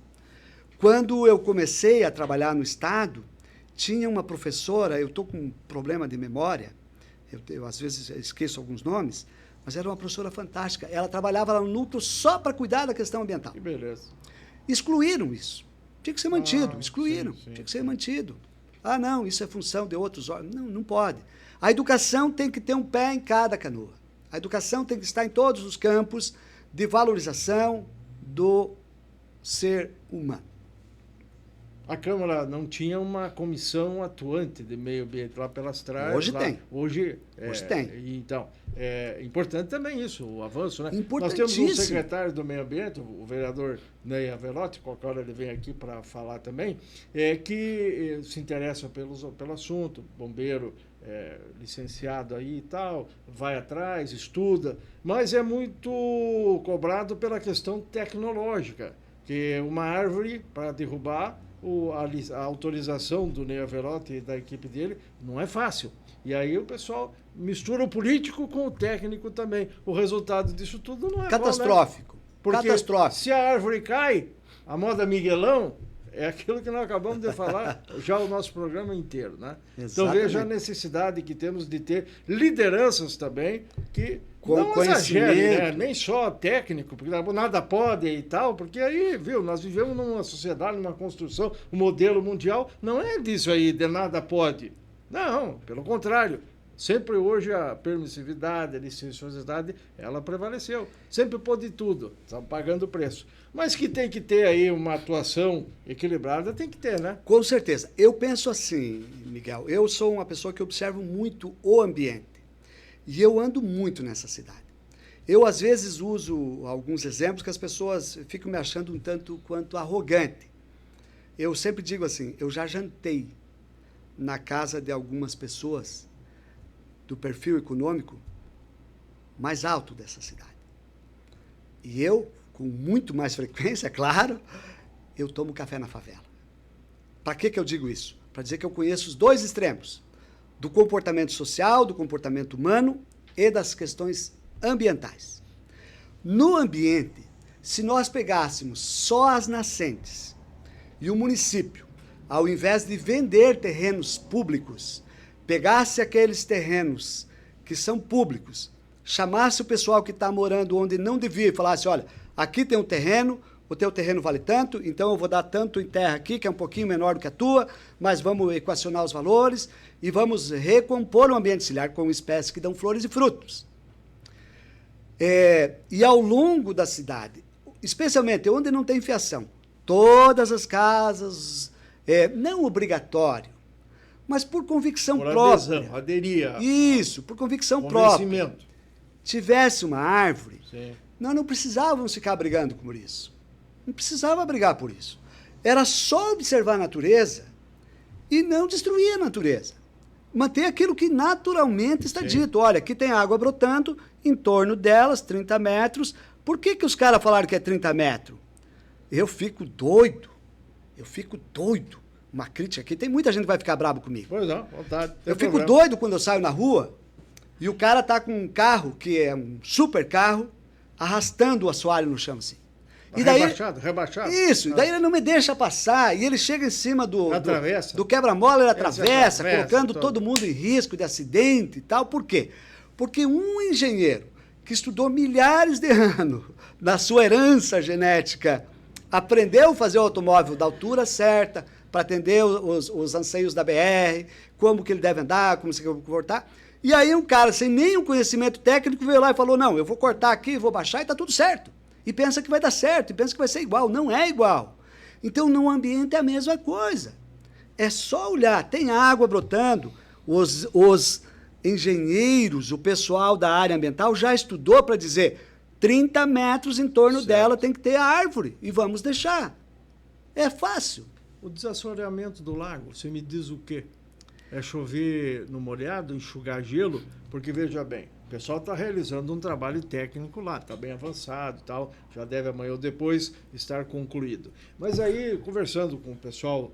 quando eu comecei a trabalhar no Estado, tinha uma professora, eu estou com um problema de memória, eu às vezes esqueço alguns nomes, mas era uma professora fantástica. Ela trabalhava lá no núcleo só para cuidar da questão ambiental. Que beleza. Excluíram isso. Tinha que ser mantido, excluíram, tinha que ser mantido. Ah, não, isso é função de outros órgãos. Não, não pode. A educação tem que ter um pé em cada canoa. A educação tem que estar em todos os campos de valorização do ser humano. A Câmara não tinha uma comissão atuante de meio ambiente lá pelas trás. Hoje tem. Hoje tem. Então, é importante também isso, o avanço, né? Nós temos um secretário do meio ambiente, o vereador Ney Avelotti, qualquer hora ele vem aqui para falar também, que se interessa pelo assunto, bombeiro licenciado aí e tal, vai atrás, estuda, mas é muito cobrado pela questão tecnológica, que uma árvore para derrubar, a autorização do Ney Avelotti e da equipe dele não é fácil. E aí o pessoal mistura o político com o técnico também. O resultado disso tudo não é catastrófico. Bom, né? Porque catastrófico. Se a árvore cai, a moda Miguelão, é aquilo que nós acabamos de falar já o nosso programa inteiro, né? Então Exatamente. veja a necessidade que temos de ter lideranças também que Com não conhecimento. exagerem, né? Nem só técnico, porque nada pode e tal, porque aí, viu, nós vivemos numa sociedade, numa construção, o modelo mundial não é disso aí, de nada pode. Não, pelo contrário. Sempre hoje a permissividade, a licenciosidade, ela prevaleceu. Sempre pôde tudo, estão pagando o preço. Mas que tem que ter aí uma atuação equilibrada, tem que ter, né? Com certeza. Eu penso assim, Miguel, eu sou uma pessoa que observo muito o ambiente. E eu ando muito nessa cidade. Eu, às vezes, uso alguns exemplos que as pessoas ficam me achando um tanto quanto arrogante. Eu sempre digo assim, eu já jantei na casa de algumas pessoas do perfil econômico mais alto dessa cidade. E eu, com muito mais frequência, é claro, eu tomo café na favela. Para que eu digo isso? Para dizer que eu conheço os dois extremos, do comportamento social, do comportamento humano e das questões ambientais. No ambiente, se nós pegássemos só as nascentes e o município, ao invés de vender terrenos públicos, pegasse aqueles terrenos que são públicos, chamasse o pessoal que está morando onde não devia e falasse, olha, aqui tem um terreno, o teu terreno vale tanto, então eu vou dar tanto em terra aqui, que é um pouquinho menor do que a tua, mas vamos equacionar os valores e vamos recompor o ambiente ciliar com espécies que dão flores e frutos. E ao longo da cidade, especialmente onde não tem fiação, todas as casas, não obrigatório, mas por convicção própria. Adesão, aderir. Isso, por convicção própria. Tivesse uma árvore, Sim. nós não precisávamos ficar brigando por isso. Não precisava brigar por isso. Era só observar a natureza e não destruir a natureza. Manter aquilo que naturalmente está dito. Olha, aqui tem água brotando, em torno delas, 30 metros. Por que os caras falaram que é 30 metros? Eu fico doido. Uma crítica aqui, tem muita gente que vai ficar bravo comigo. Pois não, vontade. Eu fico doido quando eu saio na rua e o cara tá com um carro, que é um super carro, arrastando o assoalho no chão assim. E daí, rebaixado. Isso, e daí ele não me deixa passar, e ele chega em cima do quebra-mola, ele atravessa, colocando todo mundo em risco de acidente e tal. Por quê? Porque um engenheiro que estudou milhares de anos na sua herança genética, aprendeu a fazer o automóvel da altura certa, para atender os anseios da BR, como que ele deve andar, como se comportar. E aí um cara sem nenhum conhecimento técnico veio lá e falou, não, eu vou cortar aqui, vou baixar e está tudo certo. E pensa que vai dar certo, e pensa que vai ser igual. Não é igual. Então, no ambiente é a mesma coisa. É só olhar, tem água brotando, os engenheiros, o pessoal da área ambiental já estudou para dizer 30 metros em torno dela tem que ter árvore, e vamos deixar. É fácil. O desassoreamento do lago, você me diz o quê? É chover no molhado, enxugar gelo? Porque, veja bem, o pessoal está realizando um trabalho técnico lá, está bem avançado e tal, já deve amanhã ou depois estar concluído. Mas aí, conversando com o pessoal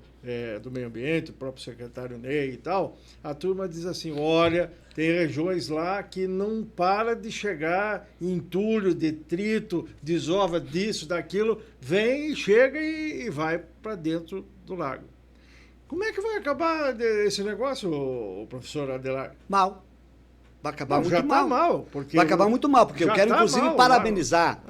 do meio ambiente, o próprio secretário Ney e tal, a turma diz assim, olha, tem regiões lá que não para de chegar entulho, detrito, desova disso, daquilo, vem, chega e vai para dentro do lago. Como é que vai acabar esse negócio, professor Adelar? Mal. Vai acabar muito mal. Já está mal. Vai acabar muito mal, porque eu quero, inclusive, parabenizar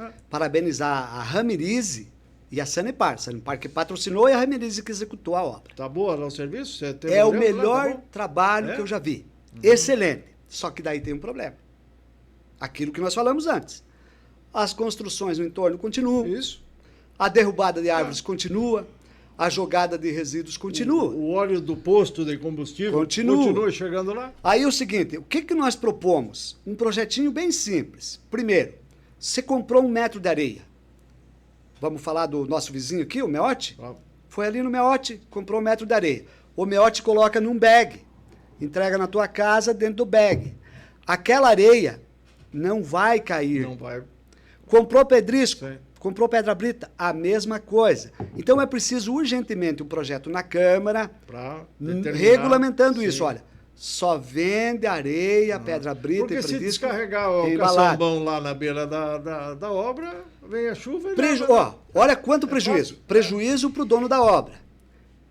a Ramirize e a Sanepar. Sanepar que patrocinou e a Ramirize que executou a obra. Tá boa lá o serviço? É o melhor trabalho que eu já vi. Excelente. Só que daí tem um problema. Aquilo que nós falamos antes. As construções no entorno continuam. Isso. A derrubada de árvores continua. A jogada de resíduos continua. O óleo do posto de combustível continua chegando lá. Aí é o seguinte, o que nós propomos? Um projetinho bem simples. Primeiro, você comprou 1 metro de areia. Vamos falar do nosso vizinho aqui, o Meote? Foi ali no Meote, comprou 1 metro de areia. O Meote coloca num bag, entrega na tua casa dentro do bag. Aquela areia não vai cair. Não vai. Comprou pedrisco? Sim. Comprou pedra brita? A mesma coisa. Então é preciso urgentemente um projeto na Câmara regulamentando isso. Olha, só vende areia, pedra brita Porque e se predisco descarregar o embalado. caçambão lá na beira da obra, vem a chuva e Olha quanto prejuízo. fácil. Prejuízo para o dono da obra.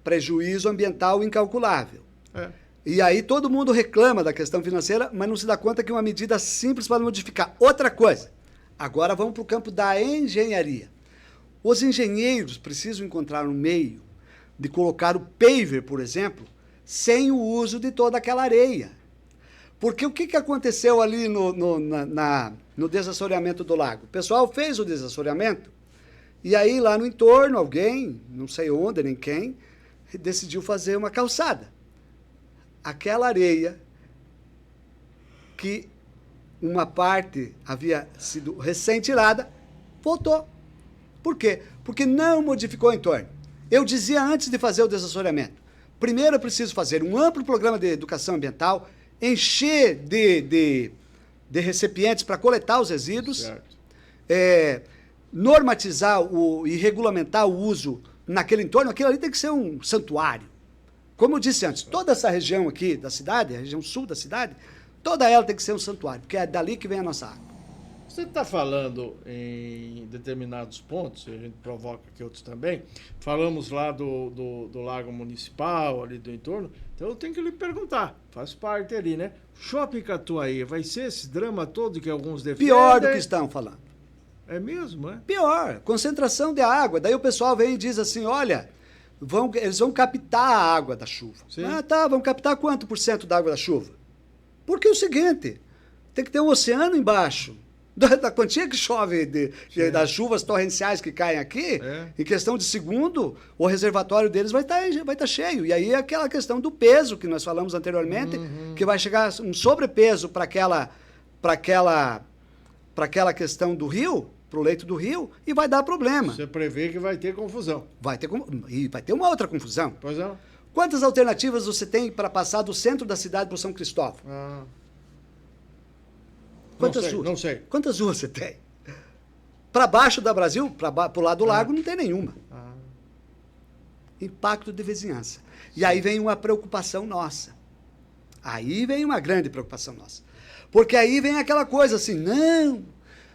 Prejuízo ambiental incalculável. É. E aí todo mundo reclama da questão financeira, mas não se dá conta que uma medida simples pode modificar. Outra coisa, agora vamos para o campo da engenharia. Os engenheiros precisam encontrar um meio de colocar o paver, por exemplo, sem o uso de toda aquela areia. Porque o que aconteceu ali no desassoreamento do lago? O pessoal fez o desassoreamento e aí lá no entorno alguém, não sei onde nem quem, decidiu fazer uma calçada. Aquela areia que uma parte havia sido recém-tirada, voltou. Por quê? Porque não modificou o entorno. Eu dizia antes de fazer o desassoreamento, primeiro eu preciso fazer um amplo programa de educação ambiental, encher de recipientes para coletar os resíduos, normatizar e regulamentar o uso naquele entorno. Aquilo ali tem que ser um santuário. Como eu disse antes, toda essa região aqui da cidade, a região sul da cidade, toda ela tem que ser um santuário, porque é dali que vem a nossa água. Você está falando em determinados pontos, a gente provoca aqui outros também. Falamos lá do lago municipal, ali do entorno. Então eu tenho que lhe perguntar, faz parte ali, né? Shopping Catuaí, vai ser esse drama todo que alguns defendem? Pior do que estão falando. É mesmo, é? Pior, concentração de água. Daí o pessoal vem e diz assim, olha, eles vão captar a água da chuva. Sim. Ah, tá, vão captar quanto por cento da água da chuva? Porque é o seguinte, tem que ter um oceano embaixo. Da quantia que chove das chuvas torrenciais que caem aqui, em questão de segundo, o reservatório deles vai estar cheio. E aí é aquela questão do peso que nós falamos anteriormente, que vai chegar um sobrepeso para aquela questão do rio, para o leito do rio, e vai dar problema. Você prevê que vai ter confusão. E vai ter uma outra confusão. Pois não? Quantas alternativas você tem para passar do centro da cidade para o São Cristóvão? Quantas ruas? Não sei. Quantas ruas você tem? Para baixo da Brasil, para o lado do lago, não tem nenhuma. Impacto de vizinhança. E aí vem uma preocupação nossa. Aí vem uma grande preocupação nossa. Porque aí vem aquela coisa assim, não,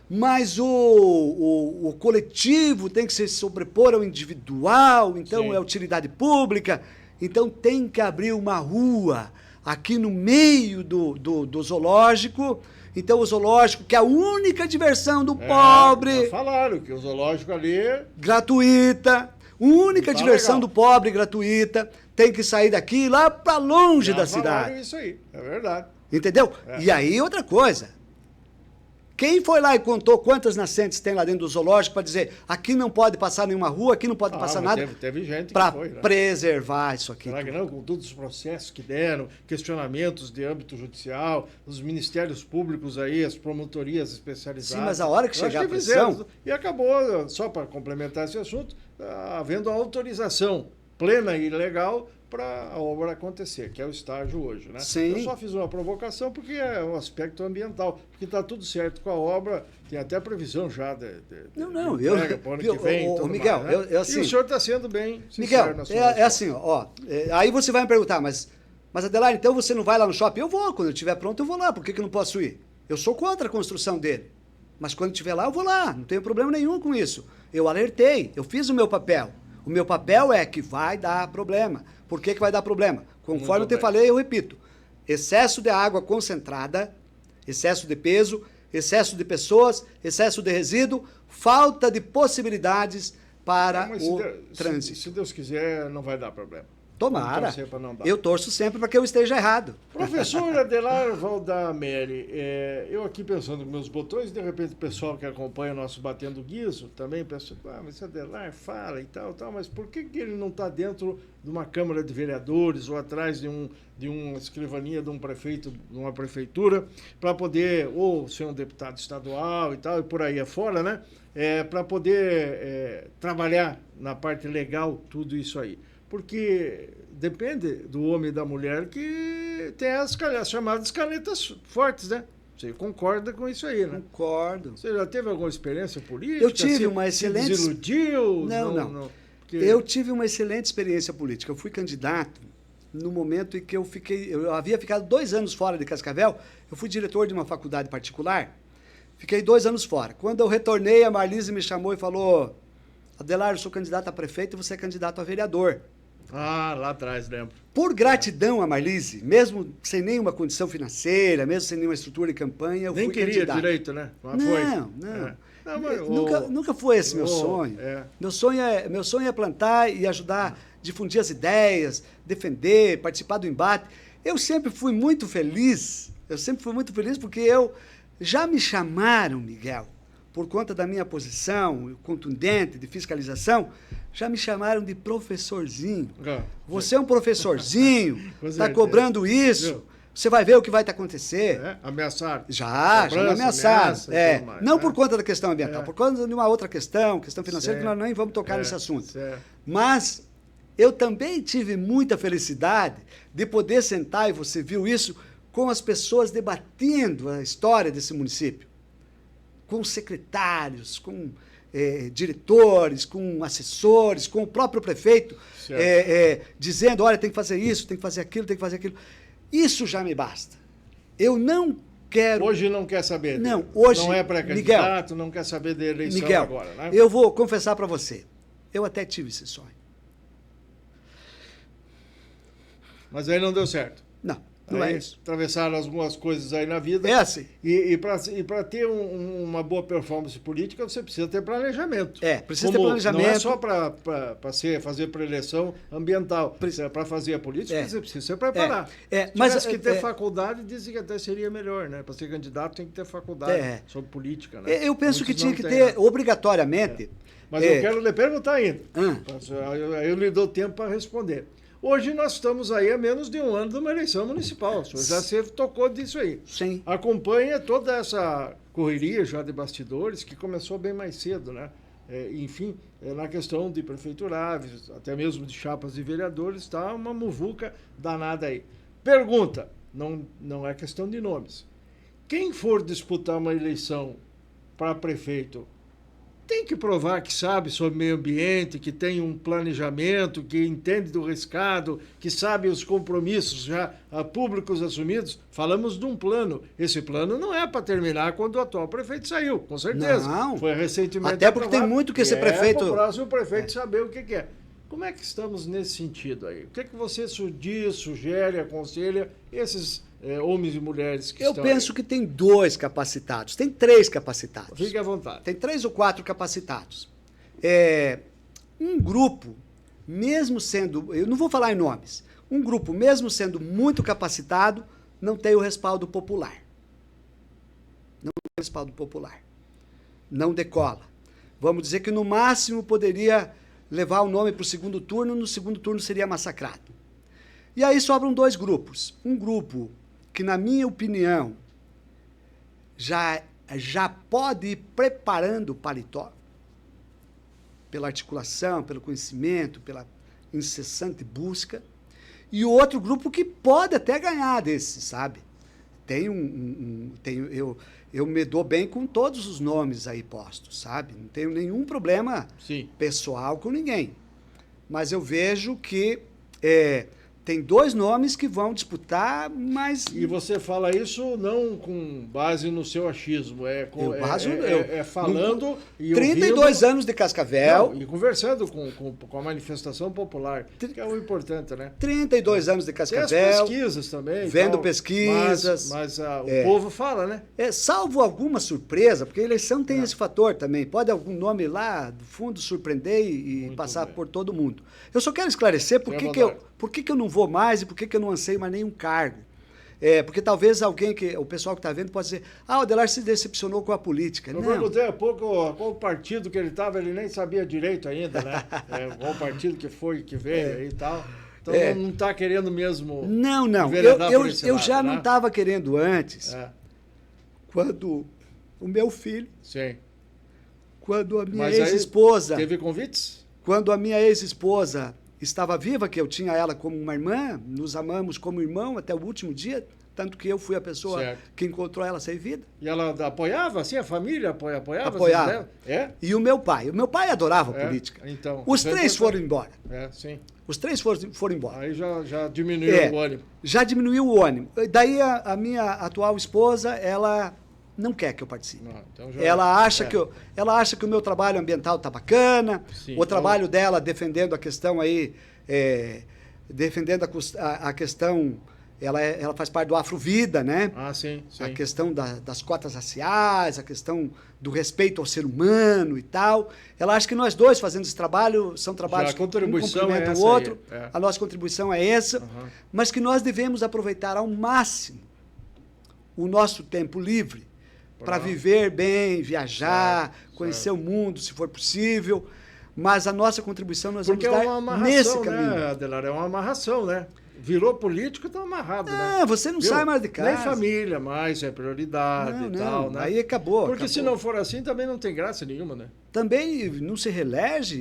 mas o coletivo tem que se sobrepor ao individual, então é utilidade pública, então tem que abrir uma rua aqui no meio do zoológico. Então o zoológico, que é a única diversão do pobre... Falaram que o zoológico ali... Gratuita, única diversão do pobre gratuita, tem que sair daqui lá para longe da cidade. Isso aí, é verdade. Entendeu? E aí outra coisa, quem foi lá e contou quantas nascentes tem lá dentro do zoológico para dizer aqui não pode passar nenhuma rua, aqui não pode passar nada, teve gente para que foi, né? preservar isso aqui. Será que não? Com todos os processos que deram, questionamentos de âmbito judicial, os ministérios públicos aí, as promotorias especializadas. Sim, mas a hora que chegar a pressão... E acabou, só para complementar esse assunto, havendo a autorização plena e legal para a obra acontecer, que é o estágio hoje, né? Sim. Eu só fiz uma provocação porque é um aspecto ambiental, porque está tudo certo com a obra, tem até previsão já de Não, entrega para o ano que vem. Miguel, mais, né? assim, e o senhor está sendo bem Miguel, sincero na sua resposta. assim, aí você vai me perguntar, mas Adelaide, então você não vai lá no shopping? Eu vou, quando eu estiver pronto eu vou lá, por que eu não posso ir? Eu sou contra a construção dele, mas quando estiver lá eu vou lá, não tenho problema nenhum com isso. Eu alertei, eu fiz o meu papel. O meu papel é que vai dar problema. Por que vai dar problema? Conforme eu te falei, eu repito. Excesso de água concentrada, excesso de peso, excesso de pessoas, excesso de resíduo, falta de possibilidades para o trânsito. Se Deus quiser, não vai dar problema. Tomara. Eu torço sempre para que eu esteja errado. Professor Adelar Valdameri, eu aqui pensando nos meus botões, de repente o pessoal que acompanha o nosso Batendo Guizo também pensa, mas esse Adelar fala e tal, mas por que ele não está dentro de uma Câmara de Vereadores ou atrás de uma escrivania de um prefeito, de uma prefeitura, para poder, ou ser um deputado estadual e tal, e por aí afora, né? Para poder trabalhar na parte legal tudo isso aí. Porque depende do homem e da mulher que tem as chamadas canetas fortes, né? Você concorda com isso aí, né? Concordo. Você já teve alguma experiência política? Eu tive uma excelente... Se desiludiu? Não. Eu tive uma excelente experiência política. Eu fui candidato no momento em que eu havia ficado 2 anos fora de Cascavel, eu fui diretor de uma faculdade particular, fiquei 2 anos fora. Quando eu retornei, a Marlise me chamou e falou: Adelar, eu sou candidato a prefeito e você é candidato a vereador. Ah, lá atrás, lembro. Por gratidão a Marlise, mesmo sem nenhuma condição financeira, mesmo sem nenhuma estrutura de campanha, eu Nem fui queria candidato. direito, né? Mas Não, foi. não. É. Não, mas Nunca foi esse meu sonho. É. Meu sonho é plantar e ajudar, difundir as ideias, defender, participar do embate. Eu sempre fui muito feliz porque já me chamaram, Miguel, por conta da minha posição contundente de fiscalização, já me chamaram de professorzinho. Você é um professorzinho, está cobrando isso, você vai ver o que vai acontecer. Ameaçaram. Já me ameaçaram. Não por conta da questão ambiental, por conta de uma outra questão financeira, que nós nem vamos tocar nesse assunto. Mas eu também tive muita felicidade de poder sentar, e você viu isso, com as pessoas debatendo a história desse município. Com secretários, com diretores, com assessores, com o próprio prefeito, dizendo, olha, tem que fazer isso, tem que fazer aquilo, tem que fazer aquilo. Isso já me basta. Eu não quero... Hoje não quer saber. Não, hoje... Não é pré-candidato, não quer saber da eleição Miguel, agora, né? Eu vou confessar para você, eu até tive esse sonho. Mas aí não deu certo. Não aí é isso. Atravessaram algumas coisas aí na vida. É assim. E para ter uma boa performance política, você precisa ter planejamento. Precisa ter planejamento. Não é só para fazer pré-eleição ambiental. Para fazer a política, você precisa se preparar. Mas que ter faculdade, dizem que até seria melhor, né? Para ser candidato tem que ter faculdade sobre política, né? Eu penso que tinha que ter, obrigatoriamente. Mas eu quero lhe perguntar ainda. Eu lhe dou tempo para responder. Hoje nós estamos aí a menos de 1 ano de uma eleição municipal. O senhor já se tocou disso aí. Sim. Acompanha toda essa correria já de bastidores, que começou bem mais cedo, né? Enfim, na questão de prefeituráveis, até mesmo de chapas de vereadores, está uma muvuca danada aí. Pergunta, não é questão de nomes. Quem for disputar uma eleição para prefeito, tem que provar que sabe sobre meio ambiente, que tem um planejamento, que entende do riscado, que sabe os compromissos já públicos assumidos. Falamos de um plano. Esse plano não é para terminar quando o atual prefeito saiu, com certeza. Não. Foi recentemente até porque tem muito que esse prefeito... para o próximo prefeito saber o que é. Como é que estamos nesse sentido aí? O que você diz, sugere, aconselha esses homens e mulheres que estão Eu penso que tem 2 capacitados, tem 3 capacitados. Fique à vontade. Tem 3 ou 4 capacitados. Um grupo, mesmo sendo, eu não vou falar em nomes, um grupo, mesmo sendo muito capacitado, não tem o respaldo popular. Não tem o respaldo popular. Não decola. Vamos dizer que no máximo poderia levar o nome para o segundo turno, no segundo turno seria massacrado. E aí sobram 2 grupos. Um grupo que, na minha opinião, já pode ir preparando o paletó, pela articulação, pelo conhecimento, pela incessante busca, e o outro grupo que pode até ganhar desse, sabe? Eu me dou bem com todos os nomes aí postos, sabe? Não tenho nenhum problema pessoal com ninguém. Mas eu vejo que tem 2 nomes que vão disputar, mas... E você fala isso não com base no seu achismo, falando e 32 ouvindo, anos de Cascavel. Não, e conversando com a manifestação popular, que é o importante, né? 32 anos de Cascavel. Tem as pesquisas também. Vendo pesquisas. Mas o povo fala, né? Salvo alguma surpresa, porque a eleição tem esse fator também. Pode algum nome lá do fundo surpreender e passar por todo mundo. Eu só quero esclarecer por que eu não vou mais e por que eu não anseio mais nenhum cargo. Porque talvez o pessoal que está vendo pode dizer, o Adelar se decepcionou com a política. Eu perguntei há pouco qual partido que ele estava, ele nem sabia direito ainda, né? Qual partido que veio aí e tal. Então não está querendo mesmo... Não. Eu já não estava querendo antes, quando o meu filho, quando a minha ex-esposa... Teve convites? Quando a minha ex-esposa estava viva, que eu tinha ela como uma irmã, nos amamos como irmão até o último dia tanto que eu fui a pessoa que encontrou ela sem vida. E ela apoiava, assim, a família apoiava? Apoiava. E o meu pai adorava política. Então, os três foram embora. Sim. Os três foram embora. Aí já diminuiu o ânimo. Já diminuiu o ânimo. Daí a minha atual esposa, ela não quer que eu participe. Então ela acha que o meu trabalho ambiental tá bacana, o trabalho dela defendendo a questão aí, defendendo a questão, ela faz parte do Afrovida, né? Sim. A questão das cotas raciais, a questão do respeito ao ser humano e tal. Ela acha que nós dois fazendo esse trabalho, são trabalhos que um complementa o outro. A nossa contribuição é essa, mas que nós devemos aproveitar ao máximo o nosso tempo livre para viver bem, viajar, conhecer o mundo, se for possível. Mas a nossa contribuição nós vamos dar nesse caminho. Né, Adelar? É uma amarração, né? Virou político, tá amarrado, né? Você não sai mais de casa. Nem família mais, é prioridade e tal, né? Aí acabou. Porque se não for assim, também não tem graça nenhuma, né? Também não se reelege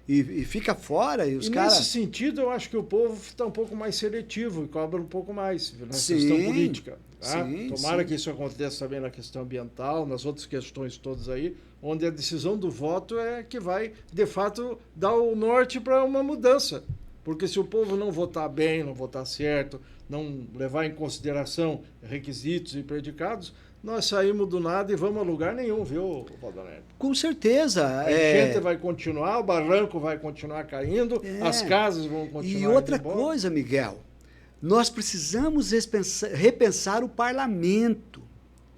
e fica fora. E nesse sentido, eu acho que o povo está um pouco mais seletivo e cobra um pouco mais na questão política. Tá? Tomara que isso aconteça também na questão ambiental, nas outras questões todas aí, onde a decisão do voto é que vai, de fato, dar o norte para uma mudança. Porque se o povo não votar bem, não votar certo, não levar em consideração requisitos e predicados, nós saímos do nada e vamos a lugar nenhum, viu, Valdomero? Com certeza. A enchente vai continuar, o barranco vai continuar caindo, as casas vão continuar. E outra coisa, Miguel, nós precisamos repensar o parlamento.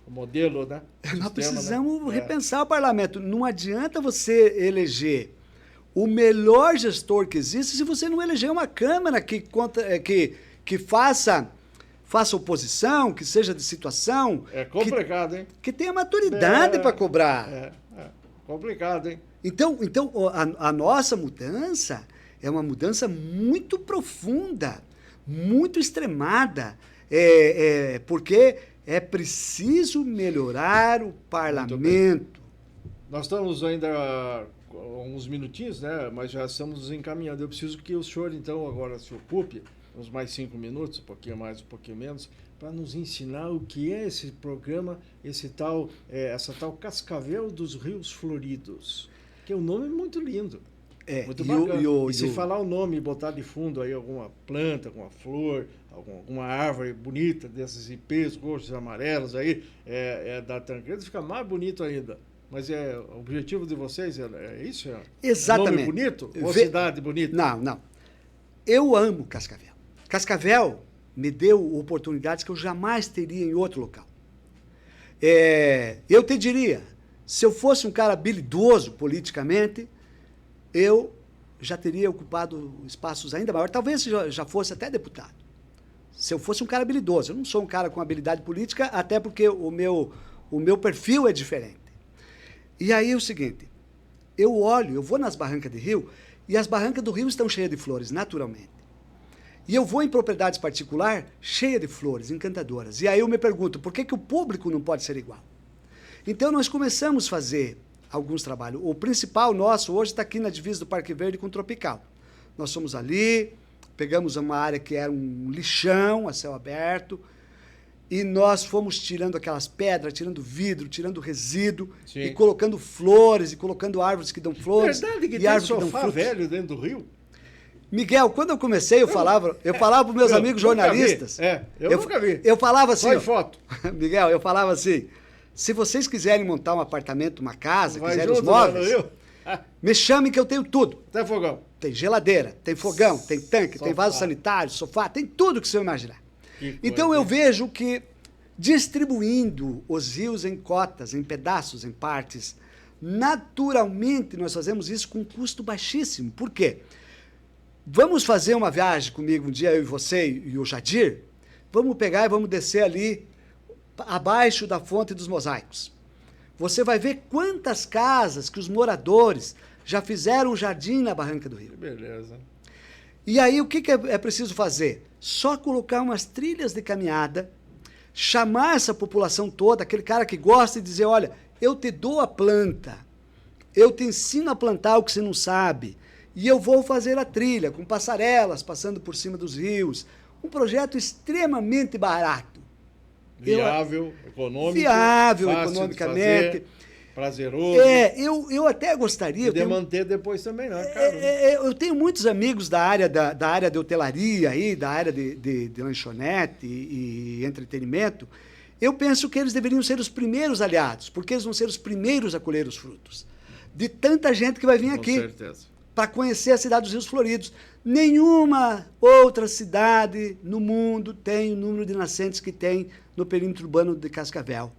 O modelo, né? Nós precisamos repensar o parlamento. Não adianta você eleger o melhor gestor que existe se você não eleger uma Câmara que faça oposição, que seja de situação. É complicado, hein? Que tenha maturidade para cobrar. É complicado, hein? Então a nossa mudança é uma mudança muito profunda, muito extremada, porque é preciso melhorar o parlamento. Nós estamos ainda uns minutinhos, né? Mas já estamos encaminhando. Eu preciso que o senhor, então, agora se ocupe, uns mais 5 minutos, um pouquinho mais, um pouquinho menos, para nos ensinar o que é esse programa, essa tal Cascavel dos Rios Floridos, que é um nome muito lindo. Muito bacana. E se falar o nome e botar de fundo aí alguma planta, alguma flor, alguma árvore bonita, desses ipês roxos e amarelos aí, da Tancredo, fica mais bonito ainda. Mas o objetivo de vocês é isso? Exatamente. Nome bonito? Ou cidade bonita? Não. Eu amo Cascavel. Cascavel me deu oportunidades que eu jamais teria em outro local. Eu te diria, se eu fosse um cara habilidoso politicamente, eu já teria ocupado espaços ainda maiores. Talvez já fosse até deputado. Se eu fosse um cara habilidoso. Eu não sou um cara com habilidade política, até porque o meu perfil é diferente. E aí é o seguinte, eu vou nas barrancas de rio, e as barrancas do rio estão cheias de flores, naturalmente. E eu vou em propriedades particulares cheias de flores, encantadoras. E aí eu me pergunto, por que o público não pode ser igual? Então nós começamos a fazer alguns trabalhos. O principal nosso hoje está aqui na divisa do Parque Verde com o Tropical. Nós fomos ali, pegamos uma área que era um lixão a céu aberto, e nós fomos tirando aquelas pedras, tirando vidro, tirando resíduo, e colocando flores, e colocando árvores que dão flores. Verdade que tem sofá velho dentro do rio? Miguel, quando eu comecei, eu falava para os meus amigos jornalistas. Eu nunca vi. Eu falava assim. Só em foto. Miguel, eu falava assim, se vocês quiserem montar um apartamento, uma casa, quiserem os móveis, me chamem que eu tenho tudo. Tem fogão. Tem geladeira, tem fogão, tem tanque, tem vaso sanitário, sofá, tem tudo que você imaginar. Então eu vejo que distribuindo os rios em cotas, em pedaços, em partes, naturalmente nós fazemos isso com um custo baixíssimo. Por quê? Vamos fazer uma viagem comigo um dia, eu e você e o Jadir, vamos pegar e vamos descer ali abaixo da Fonte dos Mosaicos. Você vai ver quantas casas que os moradores já fizeram um jardim na barranca do rio. Que beleza. E aí o que é preciso fazer? Só colocar umas trilhas de caminhada, chamar essa população toda, aquele cara que gosta, e dizer, olha, eu te dou a planta, eu te ensino a plantar o que você não sabe, e eu vou fazer a trilha, com passarelas passando por cima dos rios, Um projeto extremamente barato. Viável, econômico. Viável, fácil economicamente. De fazer, prazeroso. Eu até gostaria... E de manter depois também, não é caro, né? Eu tenho muitos amigos da área de hotelaria, aí, da área de lanchonete e entretenimento. Eu penso que eles deveriam ser os primeiros aliados, porque eles vão ser os primeiros a colher os frutos. De tanta gente que vai vir aqui. Com certeza. Para conhecer a cidade dos Rios Floridos. Nenhuma outra cidade no mundo tem o número de nascentes que tem no perímetro urbano de Cascavel.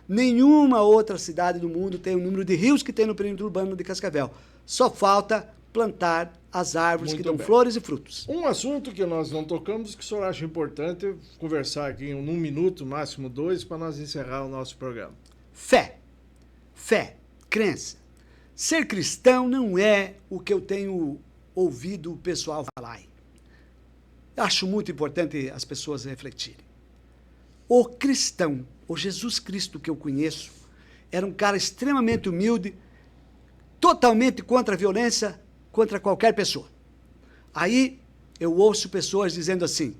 Nenhuma outra cidade do mundo tem o número de rios que tem no perímetro urbano de Cascavel. Só falta plantar as árvores que dão flores e frutos. Um assunto que nós não tocamos, que o senhor acha importante conversar aqui em 1 minuto, máximo 2, para nós encerrar o nosso programa. Fé, crença. Ser cristão não é o que eu tenho ouvido o pessoal falar. Acho muito importante as pessoas refletirem. O cristão, o Jesus Cristo que eu conheço, era um cara extremamente humilde, totalmente contra a violência, contra qualquer pessoa. Aí eu ouço pessoas dizendo assim,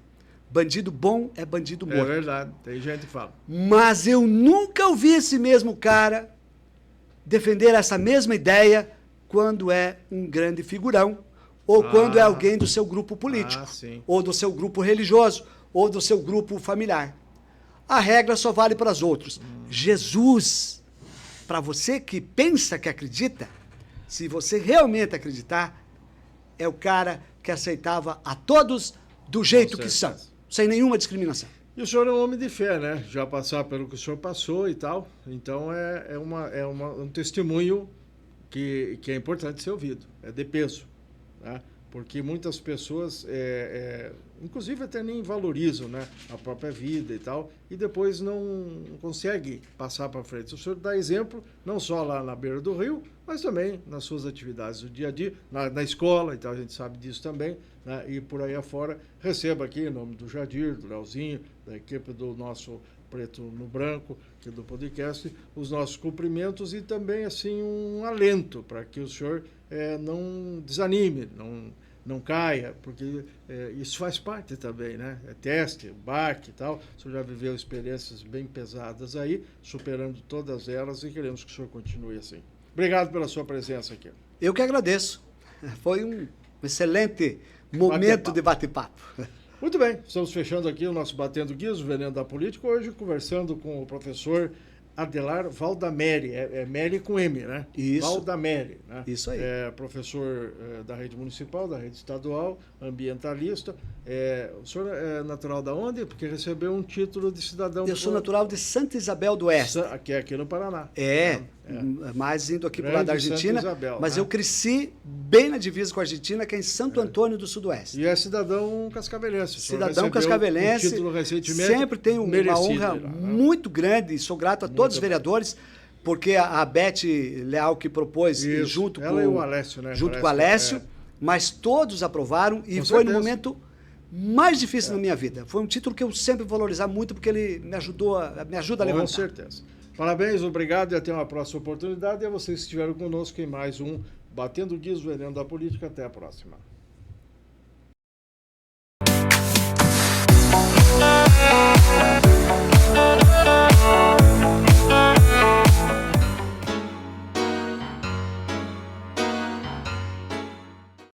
bandido bom é bandido morto. É verdade, tem gente que fala. Mas eu nunca ouvi esse mesmo cara defender essa mesma ideia quando é um grande figurão, ou quando é alguém do seu grupo político, ou do seu grupo religioso, ou do seu grupo familiar. A regra só vale para os outros. Jesus, para você que pensa que acredita, se você realmente acreditar, é o cara que aceitava a todos do jeito que são, sem nenhuma discriminação. E o senhor é um homem de fé, né? Já passar pelo que o senhor passou e tal. Então é um testemunho que é importante ser ouvido, é de peso, né? Porque muitas pessoas, inclusive até nem valorizam, né, a própria vida e tal, e depois não conseguem passar para frente. O senhor dá exemplo, não só lá na beira do rio, mas também nas suas atividades do dia a dia, na escola, então a gente sabe disso também, né, e por aí afora. Receba aqui, em nome do Jadir, do Leozinho, da equipe do nosso Preto no Branco, aqui do podcast, os nossos cumprimentos e também, assim, um alento para que o senhor não desanime, não caia, porque isso faz parte também, né? É teste, baque e tal. O senhor já viveu experiências bem pesadas aí, superando todas elas e queremos que o senhor continue assim. Obrigado pela sua presença aqui. Eu que agradeço. Foi um excelente momento de bate-papo. Muito bem, estamos fechando aqui o nosso Batendo Guias, o Veneno da Política, hoje conversando com o professor Adelar Valdameri, Meri com M, né? Isso. Valdameri, né? Isso aí. É professor da rede municipal, da rede estadual, ambientalista. O senhor é natural da onde? Porque recebeu um título de cidadão... Eu sou natural de Santa Isabel do Oeste. Que é aqui no Paraná. Mais indo aqui para o lado da Argentina, Isabel, mas né? eu cresci bem na divisa com a Argentina, que é em Santo Antônio do Sudoeste. E é cidadão cascavelense. Cidadão cascavelense, título recentemente, sempre tenho uma honra muito grande, e sou grato a todos os vereadores, porque a Beth Leal que propôs, junto com o Alessio, né? Junto com o Alessio, mas todos aprovaram e foi no momento mais difícil na minha vida. Foi um título que eu sempre vou valorizar muito, porque ele me ajuda a levantar. Com certeza. Parabéns, obrigado e até uma próxima oportunidade. E a vocês que estiveram conosco em mais um Batendo Guias, o Veneno da Política. Até a próxima.